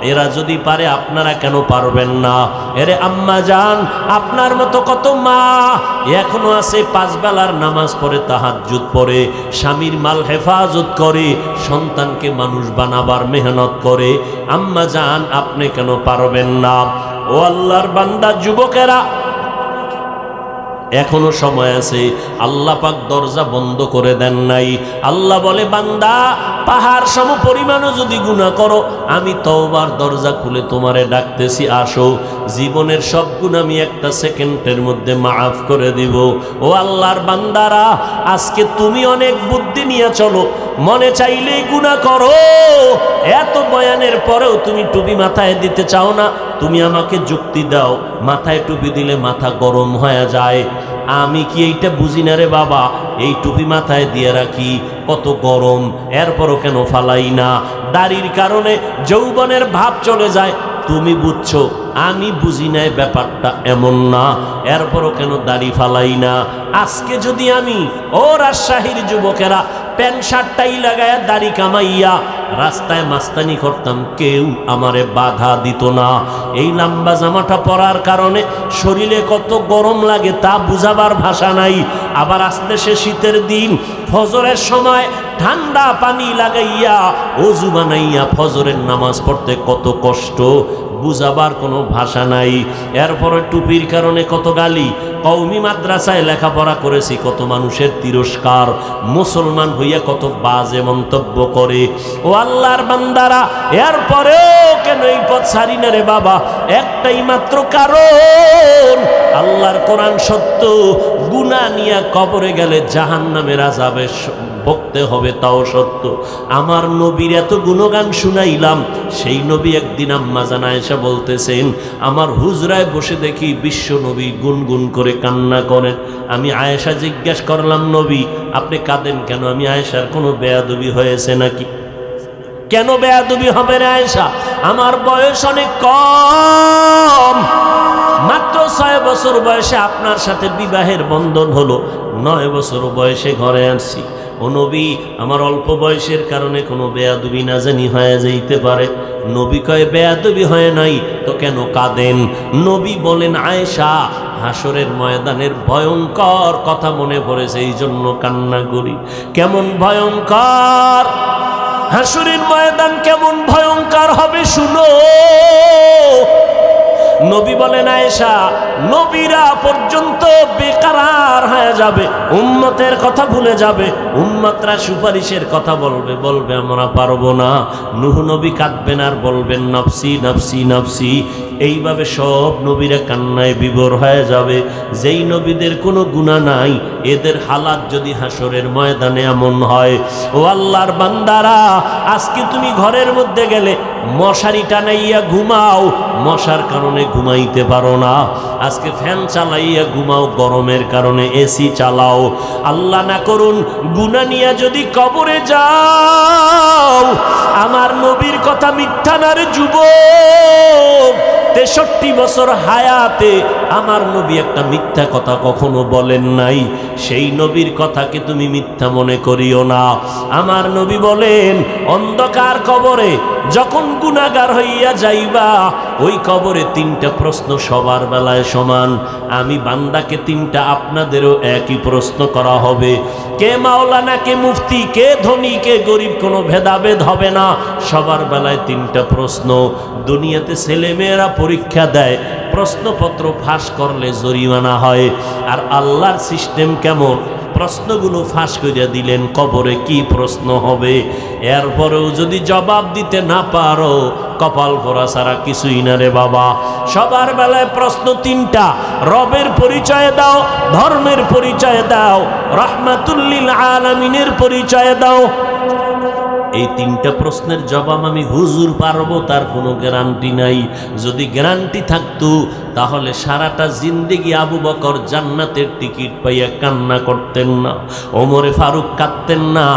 এরা যদি পারে আপনারা কেন পারবেন না? এরে আম্মা জান, আপনার মতো কত মা এখনো আছে 5 বেলার নামাজ পড়ে, তাহাজ্জুদ পড়ে, স্বামীর মাল হেফাজত করে, সন্তানকে মানুষ বানাবার মেহনত করে। আম্মা জান, আপনি কেন পারবেন না? ও আল্লাহর বান্দা যুবকেরা, এখনো সময় আছে, আল্লাহ পাক দরজা বন্ধ করে দেন নাই। আল্লাহ বলে, বান্দা পাহাড় সম পরিমাণও যদি গুনাহ করো, আমি তওবার দরজা খুলে তোমারে ডাকতেছি, আসো, জীবনের সব গুনাহ আমি একটা সেকেন্ডের মধ্যে মাফ করে দিব। ও আল্লাহর বান্দারা, আজকে তুমি অনেক বুদ্ধি নিয়ে চলো, মনে চাইলেই গুনাহ করো, এত বয়ানের পরেও তুমি টুপি মাথায় দিতে চাও না। তুমি আমাকে যুক্তি দাও, মাথায় টুপি দিলে মাথা গরম হয়ে যায়, আমি কি এইটা বুঝি না রে বাবা? এই টুপি মাথায় দিয়ে রাখি, কত গরম, এরপরও কেন ফালাই না? দাড়ির কারণে যৌবনের ভাব চলে যায়, তুমি বুঝছো, আমি বুঝি নাই ব্যাপারটা এমন না, এরপরও কেন দাড়ি ফালাই না? আজকে যদি আমি, ও রাজশাহীর যুবকেরা, প্যান্ট শার্টটাই লাগায়া দাড়ি কামাইয়া রাস্তায় মাস্তানি করতাম, কেউ আমারে বাধা দিত না। এই লম্বা জামাটা পরার কারণে শরীরে কত গরম লাগে তা বুঝাবার ভাষা নাই। আবার আসতেছে শীতের দিন, ফজরের সময় ঠান্ডা পানি লাগাইয়া ওযু বানাইয়া ফজরের নামাজ পড়তে কত কষ্ট, বুঝাবার কোনো ভাষা নাই। এরপরে টুপির কারণে কত গালি, কওমি মাদ্রাসায় লেখাপড়া করেছি, কত মানুষের তিরস্কার, মুসলমান হইয়া কত বাজে মন্তব্য করে। ও আল্লাহর বান্দারা, এরপরেও কেন এই পথ ছাড়ি না রে বাবা? একটাই মাত্র কারণ, আল্লাহর কোরআন সত্য, গুনাহ নিয়ে কবরে গেলে জাহান্নামের আযাবে ভুগতে হবে তাও সত্য। আমার নবীর এত গুণগান শুনাইলাম, সেই নবী একদিন আম্মা জান আয়েশা বলতেছেন, আমার হুজরায় বসে দেখি বিশ্ব নবী গুনগুন করে কান্না করেন। আমি আয়েশা জিজ্ঞাসা করলাম, নবী আপনি কাঁদেন কেন? আমি আয়েশার কোনো বেয়াদবি হয়েছে নাকি? কেন বেয়াদবি হবে রে আয়েশা? আমার বয়স অনেক কম, মাত্র 6 বছর বয়সে আপনার সাথে বিবাহের বন্ধন হলো, 9 বছর বয়সে ঘরে আসছি। ও নবী, আমার অল্প বয়সের কারণে কোনো বেয়াদবি না জানি হয়ে যাইতে পারে। নবী কয়, বেয়াদবি হয় নাই তো কেন কাঁদেন? নবী বলেন, আয়েশা, হাসরের ময়দানের ভয়ঙ্কর কথা মনে পড়েছে, এই জন্য কান্না করি। কেমন ভয়ঙ্কর হাসরের ময়দান, কেমন ভয়ঙ্কর হবে শুনো। নবী বলেন, আয়েশা, নবীরা পর্যন্ত বেকারার হয়ে যাবে, উম্মতের কথা ভুলে যাবে, উম্মতরা সুপারিশের কথা বলবে, বলবে আমরা পারবো না। নূহ নবী কাঁদবেন আর বলবেন নফসি নফসি নফসি। এইভাবে সব নবীরা কান্নায় বিভোর হয়ে যাবে। যেই নবীদের কোনো গুনাহ নাই, এদের হালাত যদি হাসরের ময়দানে এমন হয়, ও আল্লাহর বান্দারা, আজকে তুমি ঘরের মধ্যে গেলে মশারি টানাইয়া ঘুমাও, মশার কারণে ঘুমাইতে পারো না। আজকে ফ্যান চালাইয়া ঘুমাও, গরমের কারণে এসি চালাও। আল্লাহ না করুন গুনাহ নিয়ে যদি কবরে যাও, আমার নবীর কথা মিথ্যা না রে যুবক, 63 বছর হায়াতে আমার নবী একটা মিথ্যা কথা কখনো বলেন নাই। সেই নবীর কথাকে তুমি মিথ্যা মনে করিও না। আমার নবী বলেন, অন্ধকার কবরে যখন গুনাহগার হইয়া যাইবা, ওই কবরে 3টা প্রশ্ন সবার বেলায় সমান। আমি বান্দাকে 3টা, আপনাদেরও একই প্রশ্ন করা হবে। কে মাওলানা, কে মুফতি, কে ধনী, কে গরিব, কোনো ভেদাভেদ হবে না। সবার বেলায় 3টা প্রশ্ন। দুনিয়াতে ছেলেমেয়েরা পরীক্ষা দেয়, প্রশ্নপত্র ফাঁস করলে জরিমানা হয়। আর আল্লাহর সিস্টেম কেমন? প্রশ্নগুলো ফাঁস করে দিলেন, কবরে কি প্রশ্ন হবে। এরপরেও যদি জবাব দিতে না পারো, কপাল পোড়া ছাড়া কিছুই না রে বাবা। সবার বেলায় প্রশ্ন 3টা। রবের পরিচয় দাও, ধর্মের পরিচয় দাও, রাহমাতুল লিল আলামিনের পরিচয় দাও। এই 3টা প্রশ্নের জবাব আমি হুজুর পারবো তার কোনো গ্যারান্টি নাই। যদি গ্যারান্টি থাকতো তাহলে সারাটা জিন্দেগি আবু বকর জান্নাতের টিকিট পাইয়া কান্না করতেন না, ওমরে ফারুক কাঁদতেন না,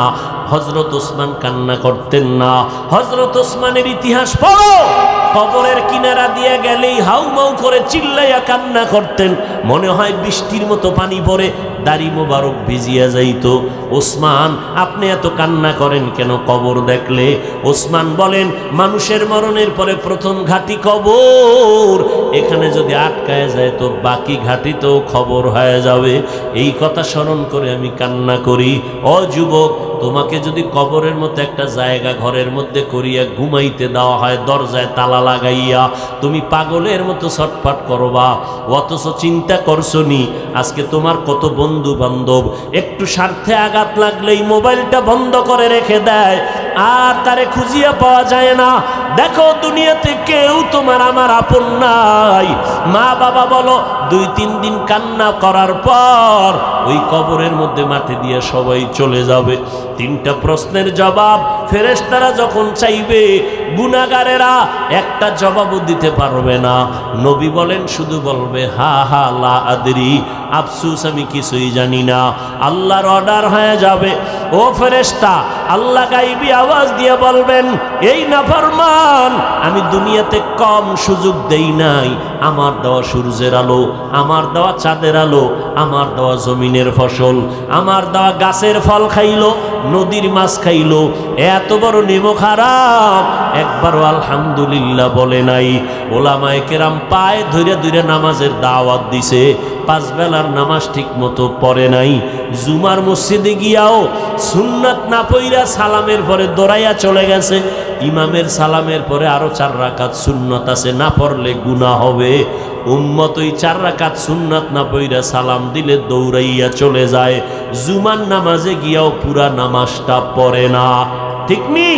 হযরত ওসমান কান্না করতেন না। হযরত ওসমানের ইতিহাস পড়ো, কবরের কিনারা দিয়ে গেলেই হাউমাউ করে চিল্লাইয়া কান্না করতেন। মনে হয় বৃষ্টির মতো পানি পড়ে, দাড়ি মোবারক ভিজিয়া যাইত। ওসমান, আপনি এত কান্না করেন কেন কবর দেখলে? ওসমান বলেন, মানুষের মরণের পরে প্রথম ঘাটি কবর, এখানে যদি আটকায় যায় তো বাকি ঘাটিতেও খবর হয়ে যাবে। এই কথা স্মরণ করে আমি কান্না করি। ও যুবক, তোমাকে যদি কবরের মতো একটা জায়গা ঘরের মধ্যে করিয়া ঘুমাইতে দেওয়া হয়, দরজায় তালা লাগাইয়া, তুমি পাগলের মতো ছটফট করবা। অথচ চিন্তা করছো নি, আজকে তোমার কত বন্ধু বান্ধব একটু স্বার্থে আঘাত লাগলেই মোবাইলটা বন্ধ করে রেখে দেয়, আর তারে খুঁজিয়া পাওয়া যায় না। দেখো, দুনিয়াতে কেউ তোমার আমার আপন নাই। মা বাবা বলো, 2-3 দিন কান্না করার পর ওই কবরের মধ্যে মাটি দিয়ে সবাই চলে যাবে। 3টা প্রশ্নের জবাব ফেরেশতারা যখন চাইবে, গুনাহগারেরা একটা জবাবও দিতে পারবে না। নবী বলেন, শুধু বলবে হা হা লা আদরি, আফসুস আমি কিছুই জানি না। আল্লাহর অর্ডার হয়ে যাবে, ও ফেরেশতা, আল্লাহ গাইবি আওয়াজ দিয়ে বলবেন, এই নাফরমান, আমি দুনিয়াতে কম সুযোগ দেই নাই। আমার দেওয়া সূর্যের আলো, আমার দেওয়া চাঁদের আলো, আমার দেওয়া জমিনের ফসল, আমার দেওয়া গাছের ফল খাইলো, নদীর মাছ খাইলো, এত বড় নেমো খারাপ, একবারও আলহামদুলিল্লাহ বলে নাই। ওলামায়ে কেরাম পায়ে ধরে ধরে নামাজের দাওয়াত দিছে, 5 বেলার নামাজ ঠিক মতো পড়ে নাই। জুমার মসজিদে গিয়াও সুন্নাত না পইরা সালামের পরে দৌড়াইয়া চলে গেছে। ইমামের সালামের পরে আরো 4 রাকাত সুন্নাত আছে, না পড়লে গুনাহ হবে। উম্মত ওই 4 রাকাত সুন্নাত না পইরা সালাম দিলে দৌড়াইয়া চলে যায়। জুমার নামাজে গিয়াও পুরা নামাজটা পড়ে না, ঠিক নি?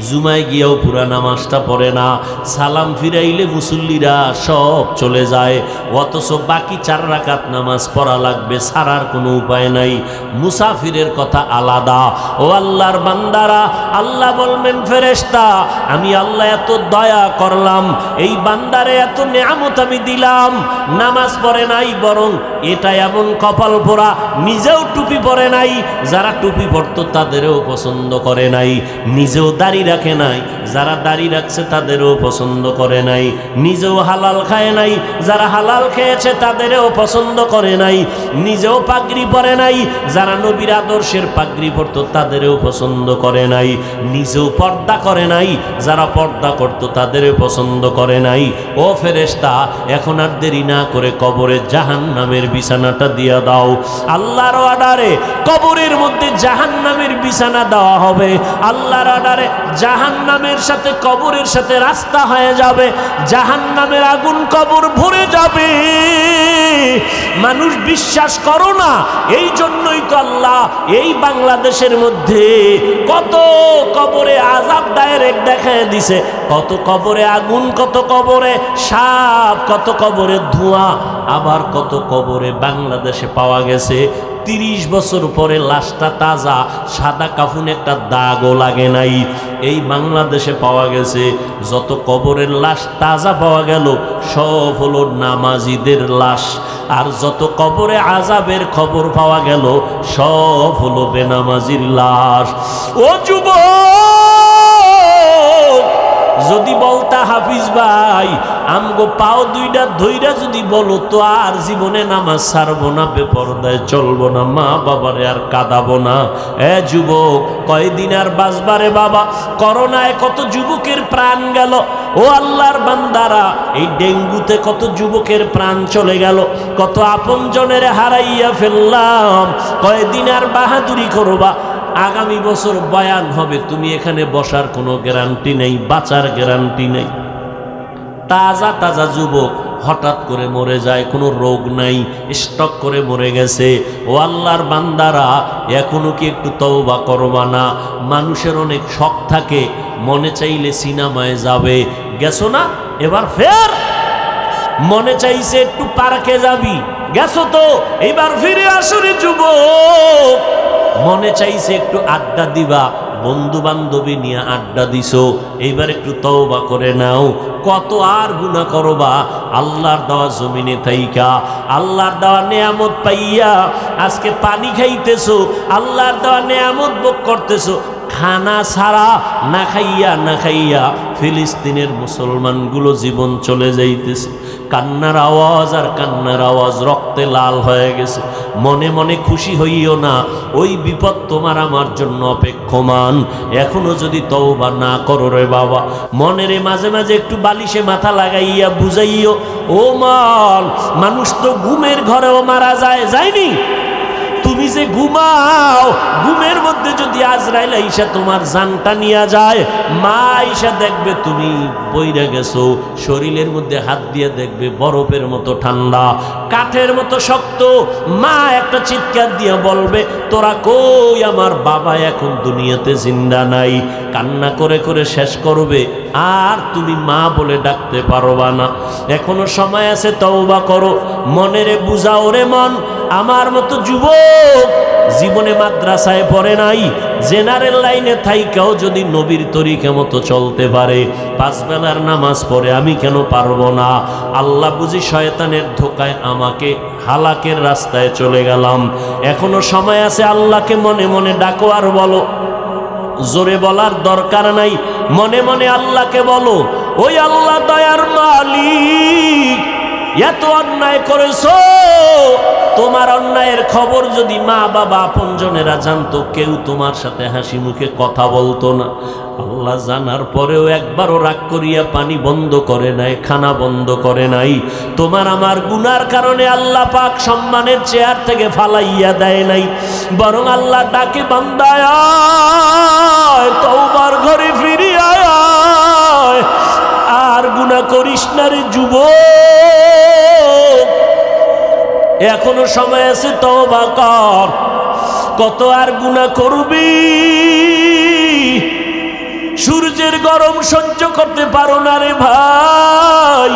জুমায় গিয়েও পুরা নামাজটা পড়ে না। সালাম ফিরাইলে মুসল্লিরা সব চলে যায়, অথচ বাকি 4 রাকাত নামাজ পড়া লাগবে, ছাড়ার কোনো উপায় নাই। মুসাফিরের কথা আলাদা। ও আল্লাহর বান্দারা, আল্লাহ বলবেন, ফেরেশতা, আমি আল্লাহ এত দয়া করলাম, এই বান্দারে এত নেয়ামত আমি দিলাম, নামাজ পড়ে নাই, বরং এটা এমন কপাল পোড়া, নিজেও টুপি পরে নাই, যারা টুপি পরতো তাদেরও পছন্দ করে নাই, নিজেও দাড়ি রাখে নাই, যারা দাড়ি রাখছে তাদেরও পছন্দ করে নাই, নিজেও হালাল খায় নাই, যারা হালাল খেয়েছে তাদেরও পছন্দ করে নাই, নিজেও পাগড়ি পরে নাই, যারা নবীর আদর্শের পাগড়ি পরতো তাদেরও পছন্দ করে নাই, নিজেও পর্দা করে নাই, যারা পর্দা করতো তাদেরও পছন্দ করে নাই। ও ফেরেশতা, এখন আর দেরি না করে কবরে জাহান্নামের বিছানাটা দিয়া দাও। আল্লাহর অর্ডারে কবরের মধ্যে জাহান্নামের বিছানা দেওয়া হবে। আল্লাহর অর্ডারে জাহান্নামের সাথে কবরের সাথে রাস্তা হয়ে যাবে, জাহান্নামের আগুন কবর ভরে যাবে। মানুষ বিশ্বাস করো না, এই জন্যই তো আল্লাহ এই বাংলাদেশের মধ্যে কত কবরে আযাব ডাইরেক্ট দেখায় দিছে, কত কবরে আগুন, কত কবরে সাপ, কত কবরে ধোঁয়া, আবার কত কবরে বাংলাদেশে পাওয়া গেছে 30 বছর পরে লাশটা তাজা, সাদা কাফনে একটা দাগও লাগে নাই। এই বাংলাদেশে পাওয়া গেছে যত কবরের লাশ তাজা পাওয়া গেল, সব হলো নামাজিদের লাশ, আর যত কবরে আযাবের খবর পাওয়া গেল সব হলো বেনামাজির লাশ। ও যুবক, যদি বলতা হাফিজ ভাই আমগো পাও দুইটা ধইরা যদি বলো তো আর জীবনে নামাজ ছাড়বো না, বেপরদায় চলবো না, মা বাবারে আর কাঁদাবো না। যুবক কয়দিন আর বাঁচবারে বাবা? করোনায় কত যুবকের প্রাণ গেল। ও আল্লাহর বান্দারা, এই ডেঙ্গুতে কত যুবকের প্রাণ চলে গেল, কত আপনজনের হারাইয়া ফেললাম। কয়দিন আর বাহাদুরি করবা? আগামী বছর বয়ান হবে, তুমি এখানে বসার কোনো গ্যারান্টি নেই, বাঁচার গ্যারান্টি নেই। তাজা তাজা যুবক হঠাৎ করে মরে যায়, কোনো রোগ নাই, স্টক করে মরে গেছে। ও আল্লাহর বান্দারা, এখনো কি একটু তওবা করবা না? মানুষের অনেক শখ থাকে, মনে চাইলে সিনেমায় যাবে, গেছো না, এবার ফের মনে চাইছে একটু পার্কে যাবি, গেছো তো, এবার ফিরে আসো রে যুবক। মনে চাইছে একটু আড্ডা দিবা, বন্ধু বান্ধবী নিয়ে আড্ডা দিছো, এইবার একটু তওবা করে নাও। কত আর গুনাহ করবা আল্লাহর দেওয়া জমিনে থাইকা, আল্লাহর দেওয়া নেয়ামত পাইয়া আজকে পানি খাইতেছো, আল্লাহর দেওয়া নেয়ামত ভোগ করতেছো। খানা ছাড়া না খাইয়া ফিলিস্তিনের মুসলমানগুলো জীবন চলে যাইতেছে। কান্নার আওয়াজ আর কান্নার আওয়াজ, রক্তে লাল হয়ে গেছে। মনে মনে খুশি হইও না, ওই বিপদ তোমার আমার জন্য অপেক্ষমান। এখনো যদি তওবা না করো রে বাবা, মনের মাঝে মাঝে একটু বালিশে মাথা লাগাইয়া বুঝাইও, ও মন, মানুষ তো ঘুমের ঘরেও মারা যায়, যায়নি? তুমি যে ঘুমাও, ঘুমের মধ্যে যদি আজরাইল আইসা তোমার জানটা নিয়ে যায়, মা আইসা দেখবে তুমি বইরা গেছো, শরীরের মধ্যে হাত দিয়ে দেখবে বরফের মতো ঠান্ডা, কাঠের মতো শক্ত। মা একটা চিৎকার দিয়ে বলবে, তোরা কই? আমার বাবা এখন দুনিয়াতে জিন্দা নাই। কান্না করে করে শেষ করবে, আর তুমি মা বলে ডাকতে পারবা না। এখনো সময় আছে, তওবা করো, মনেরে বুঝাও রে মন। আমার মতো যুবক জীবনে মাদ্রাসায় পড়ে নাই, জেনারেল লাইনে থাইকাও যদি নবীর তরিকা মতো চলতে পারে, পাঁচ বেলার নামাজ পড়ে, আমি কেন পারবো না? আল্লাহ বুঝি শয়তানের ধোকায় আমাকে হালাকের রাস্তায় চলে গেলাম। এখনো সময় আছে, আল্লাহকে মনে মনে ডাকো আর বলো। জোরে বলার দরকার নাই, মনে মনে আল্লাহকে বলো, ওই আল্লাহ দয়ার মালিক, এত অন্যায় করেছো, তোমার অন্যায়ের খবর যদি মা বাবা আপনজনেরা জানতো, কেউ তোমার সাথে হাসি মুখে কথা বলতো না। আল্লাহ জানার পরেও একবারও রাগ করিয়া পানি বন্ধ করে নাই, খানা বন্ধ করে নাই। তোমার আমার গুনার কারণে আল্লাহ পাক সম্মানের চেয়ার থেকে ফালাইয়া দেয় নাই, বরং আল্লাহ ডাকে, বান্দায় আয়, তওবার ঘরে ফিরিয়ে আয়, আর গুনাহ করিস না রে যুবক। এখনো সময় আছে, তওবা কর। কত আর গুনাহ করবি? সূর্যের গরম সহ্য করতে পারো না রে ভাই,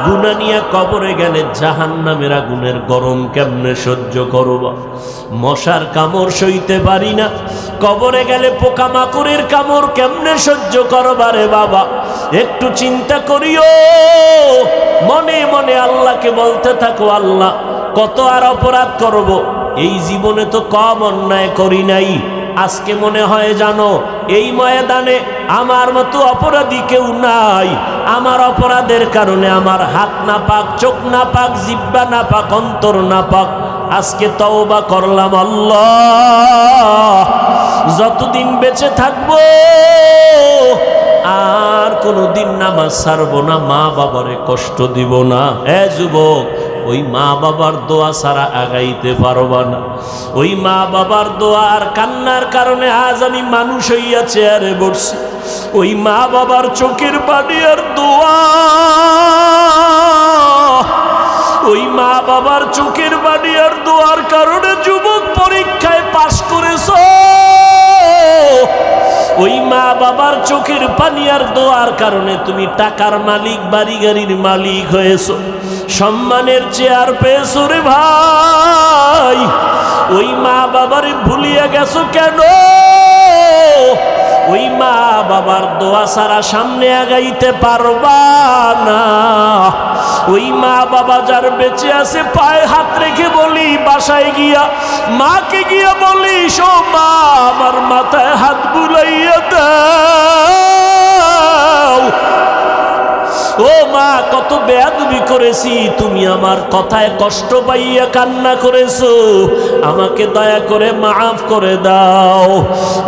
গুনাহ নিয়ে কবরে গেলে জাহান্নামের আগুনের গরম কেমনে সহ্য করবা? মশার কামড় সইতে পারি না, কবরে গেলে পোকামাকড়ের কামড় কেমনে সহ্য করবা রে বাবা? একটু চিন্তা করিও, মনে মনে আল্লাহকে বলতে থাকো, আল্লাহ কত আর অপরাধ করব, এই জীবনে তো কম অন্যায় করি নাই। আজকে মনে হয় জানো, এই ময়দানে আমার মতো অপরাধী কেউ নাই। আমার অপরাধের কারণে আমার হাত না পাক, চোখ না পাক, জিহ্বা না পাক, অন্তর না পাক। আজকে তওবা করলাম, আল্লাহ যতদিন বেঁচে থাকবো আর কোনোদিন নামাজ ছাড়বো না, মা বাবারে কষ্ট দিব না। যুবক, ওই মা বাবার দোয়া ছাড়া আগাইতে পারবা না। ওই মা বাবার দোয়া আর কান্নার কারণে আজ আমি মানুষ হইয়া চেয়ারে বসছি। ওই মা বাবার চোখের পানি আর দোয়া, ওই মা বাবার চোখের পানি আর দোয়ার কারণে যুবক পরীক্ষায় পাশ করেছ। ওই মা বাবার চোখের পানি আর দোয়ার কারণে তুমি টাকার মালিক, বাড়ি গাড়ির মালিক হয়েছো, সম্মানের চেয়ার পেয়েছো রে ভাই। ওই মা বাবারে ভুলিয়া গেছো কেন? ওই মা বাবার দোয়া ছাড়া সামনে আগাইতে পারবা না। ওই মা বাবা যার বেঁচে আছে, পায়ে হাত রেখে বলি, বাসায় গিয়া মাকে গিয়া বলিস, ও মা, আমার মাথায় হাত বুলাইয়া দাও, কত বেয়াদবি করেছি, তুমি আমার কথায় কষ্ট পাইয়া কান্না করেছো, আমাকে দয়া করে মাফ করে দাও।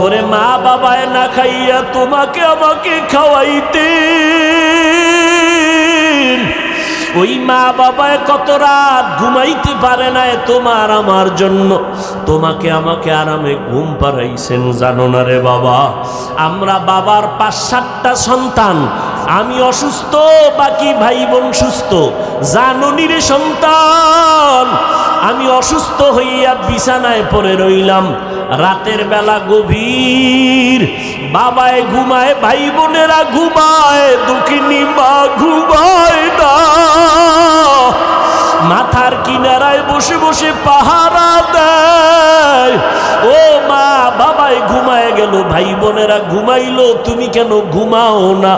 ওরে মা বাবায় না খাইয়া তোমাকে আমাকে খাওয়াইতে, ওই মা বাবায় কত রাত ঘুমাইতে পারে না তোমার আমার জন্য, তোমাকে আমাকে আরামে ঘুম পাড়াইছেন জানো না রে বাবা। আমরা বাবার ৫-৭টা সন্তান, আমি অসুস্থ, বাকি ভাই বোন সুস্থ। জাননি রে সন্তান, আমি অসুস্থ হইয়া বিছানায় পড়ে রইলাম, রাতের বেলা গভীর, বাবায় ঘুমায়, ভাই বোনেরা ঘুমায়, দুঃখিনী মা ঘুমায় না, মাথার কিনারায় বসে বসে পাহারা দেয়। ও মা, বাবায় ঘুমায় গেল, ভাই বোনেরা ঘুমাইলো, তুমি কেন ঘুমাও না?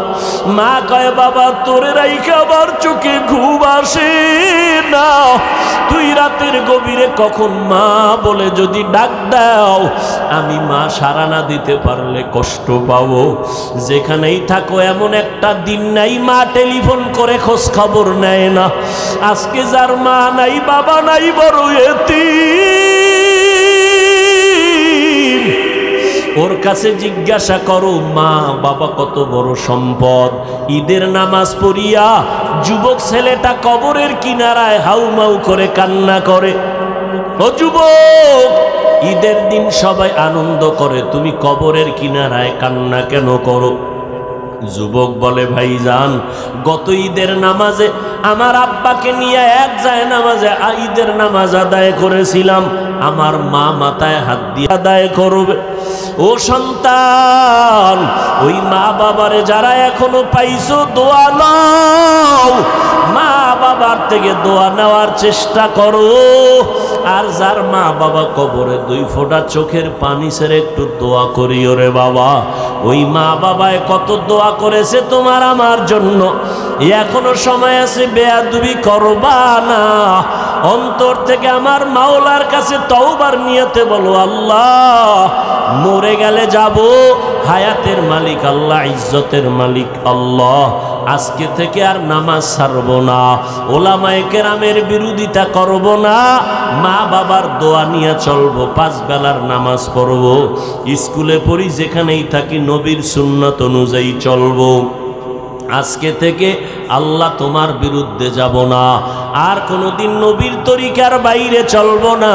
মা কয় বাবা তোরে রাইখা আমার চোখে ঘুম আসে না, তুই রাতের গভীরে কখন মা বলে যদি ডাক দাও, আমি মা সাড়া না দিতে পারলে কষ্ট পাবো। যেখানেই থাকো এমন একটা দিন নাই মা টেলিফোন করে খোঁজ খবর নেয় না। আজকে যার মা নাই বাবা নাই, বড় এতিম, ওর কাছে জিজ্ঞাসা করো মা বাবা কত বড় সম্পদ। ঈদের নামাজ পড়িয়া যুবক ছেলেটা কবরের কিনারায় হাউমাউ করে কান্না করে। ও যুবক, ঈদের দিন সবাই আনন্দ করে, তুমি কবরের কিনারায় কান্না কেন করো? যুবক বলে ভাইজান, গত ঈদের নামাজে আমার আব্বাকে নিয়ে এক যায় নামাজে ঈদের নামাজ আদায় করেছিলাম, আমার মা মাথায় হাত দিয়ে আদায় করবে। ও সন্তান, ওই মা বাবারে যারা এখনো পাইছো দোয়া নাও, মা বাবার থেকে দোয়া নেওয়ার চেষ্টা করো। আর যার মা বাবা কবরে 2 ফোঁটা চোখের পানি ছেড়ে একটু দোয়া করিও রে বাবা। ওই মা বাবায় কত দোয়া করেছে তোমার আমার জন্য, এখনো সময় আছে, বেয়াদবি করবা না। অন্তর থেকে আমার মাওলার কাছে তওবার নিয়তে বলো, আল্লাহ মরে গেলে যাব, হায়াতের মালিক আল্লাহ, ইজ্জতের মালিক আল্লাহ, আজকে থেকে আর নামাজ ছাড়ব না, ওলামায়ে কেরামের বিরোধিতা করব না, মা বাবার দোয়া নিয়ে চলবো, 5 বেলার নামাজ পড়ব, স্কুলে পড়ি, যেখানেই থাকি নবীর সুন্নাত অনুযায়ী চলবো। আজকে থেকে আল্লাহ তোমার বিরুদ্ধে যাব না, আর কোনোদিন নবীর তরিকার বাইরে চলবো না।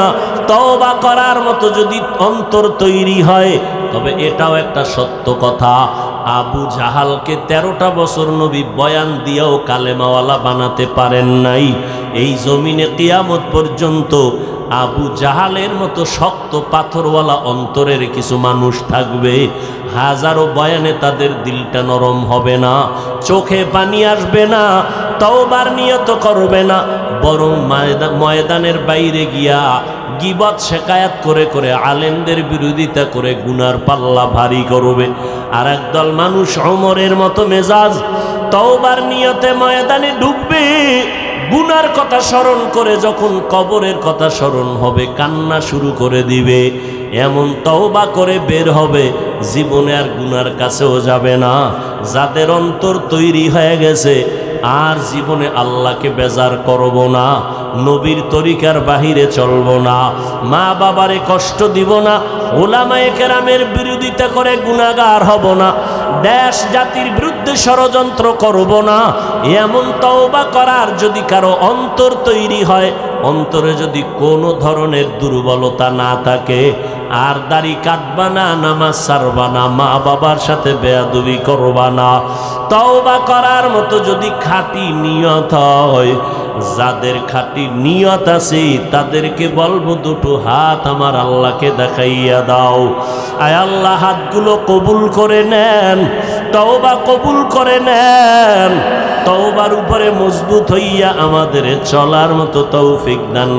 তওবা করার মতো যদি অন্তর তৈরি হয়, তবে এটাও একটা সত্য কথা, আবু জাহালকে 13টা বছর নবী বয়ান দিয়েও কালেমাওয়ালা বানাতে পারেন নাই। এই জমিনে কিয়ামত পর্যন্ত আবু জাহালের মতো শক্ত পাথরওয়ালা অন্তরের কিছু মানুষ থাকবে, হাজারো বয়ানে তাদের দিলটা নরম হবে না, চোখে পানি আসবে না, তওবার নিয়ত করবে না, বরং ময়দানের বাইরে গিয়া গীবত শেকায়াত করে করে আলেমদের বিরোধিতা করে গুনার পাল্লা ভারী করবে। আর একদল মানুষ ওমরের মতো মেজাজ, তওবার নিয়তে ময়দানে ঢুকবে, গুনার কথা স্মরণ করে যখন কবরের কথা স্মরণ হবে কান্না শুরু করে দিবে। এমন তওবা করে বের হবে, জীবনে আর গুনার কাছেও যাবে না। যাদের অন্তর তৈরি হয়ে গেছে, আর জীবনে আল্লাহকে বেজার করব না, নবীর তরিকার বাহিরে চলব না, মা বাবারে কষ্ট দিব না, ওলামায়ে কেরামের বিরোধিতা করে গুনাহগার হব না, দেশ জাতির বিরুদ্ধে ষড়যন্ত্র করব না। এমন তওবা করার যদি কারো অন্তর তৈরি হয়, অন্তরে যদি কোনো ধরনের দুর্বলতা না থাকে, আর দাড়ি কাটবা না, নামাজ ছাড়বা না, মা বাবার সাথে বেয়াদবি করবা না, তওবা করার মতো যদি খাঁটি নিয়ত হয়, যাদের খাঁটি নিয়ত আছে তাদেরকে বলবো, 2টো হাত আমার আল্লাহকে দেখাইয়া দাও। আয় আল্লাহ, হাতগুলো কবুল করে নেন, তওবা কবুল করে নেন, তওবার উপরে মজবুত হইয়া আমাদের চলার মতো তৌফিক দান।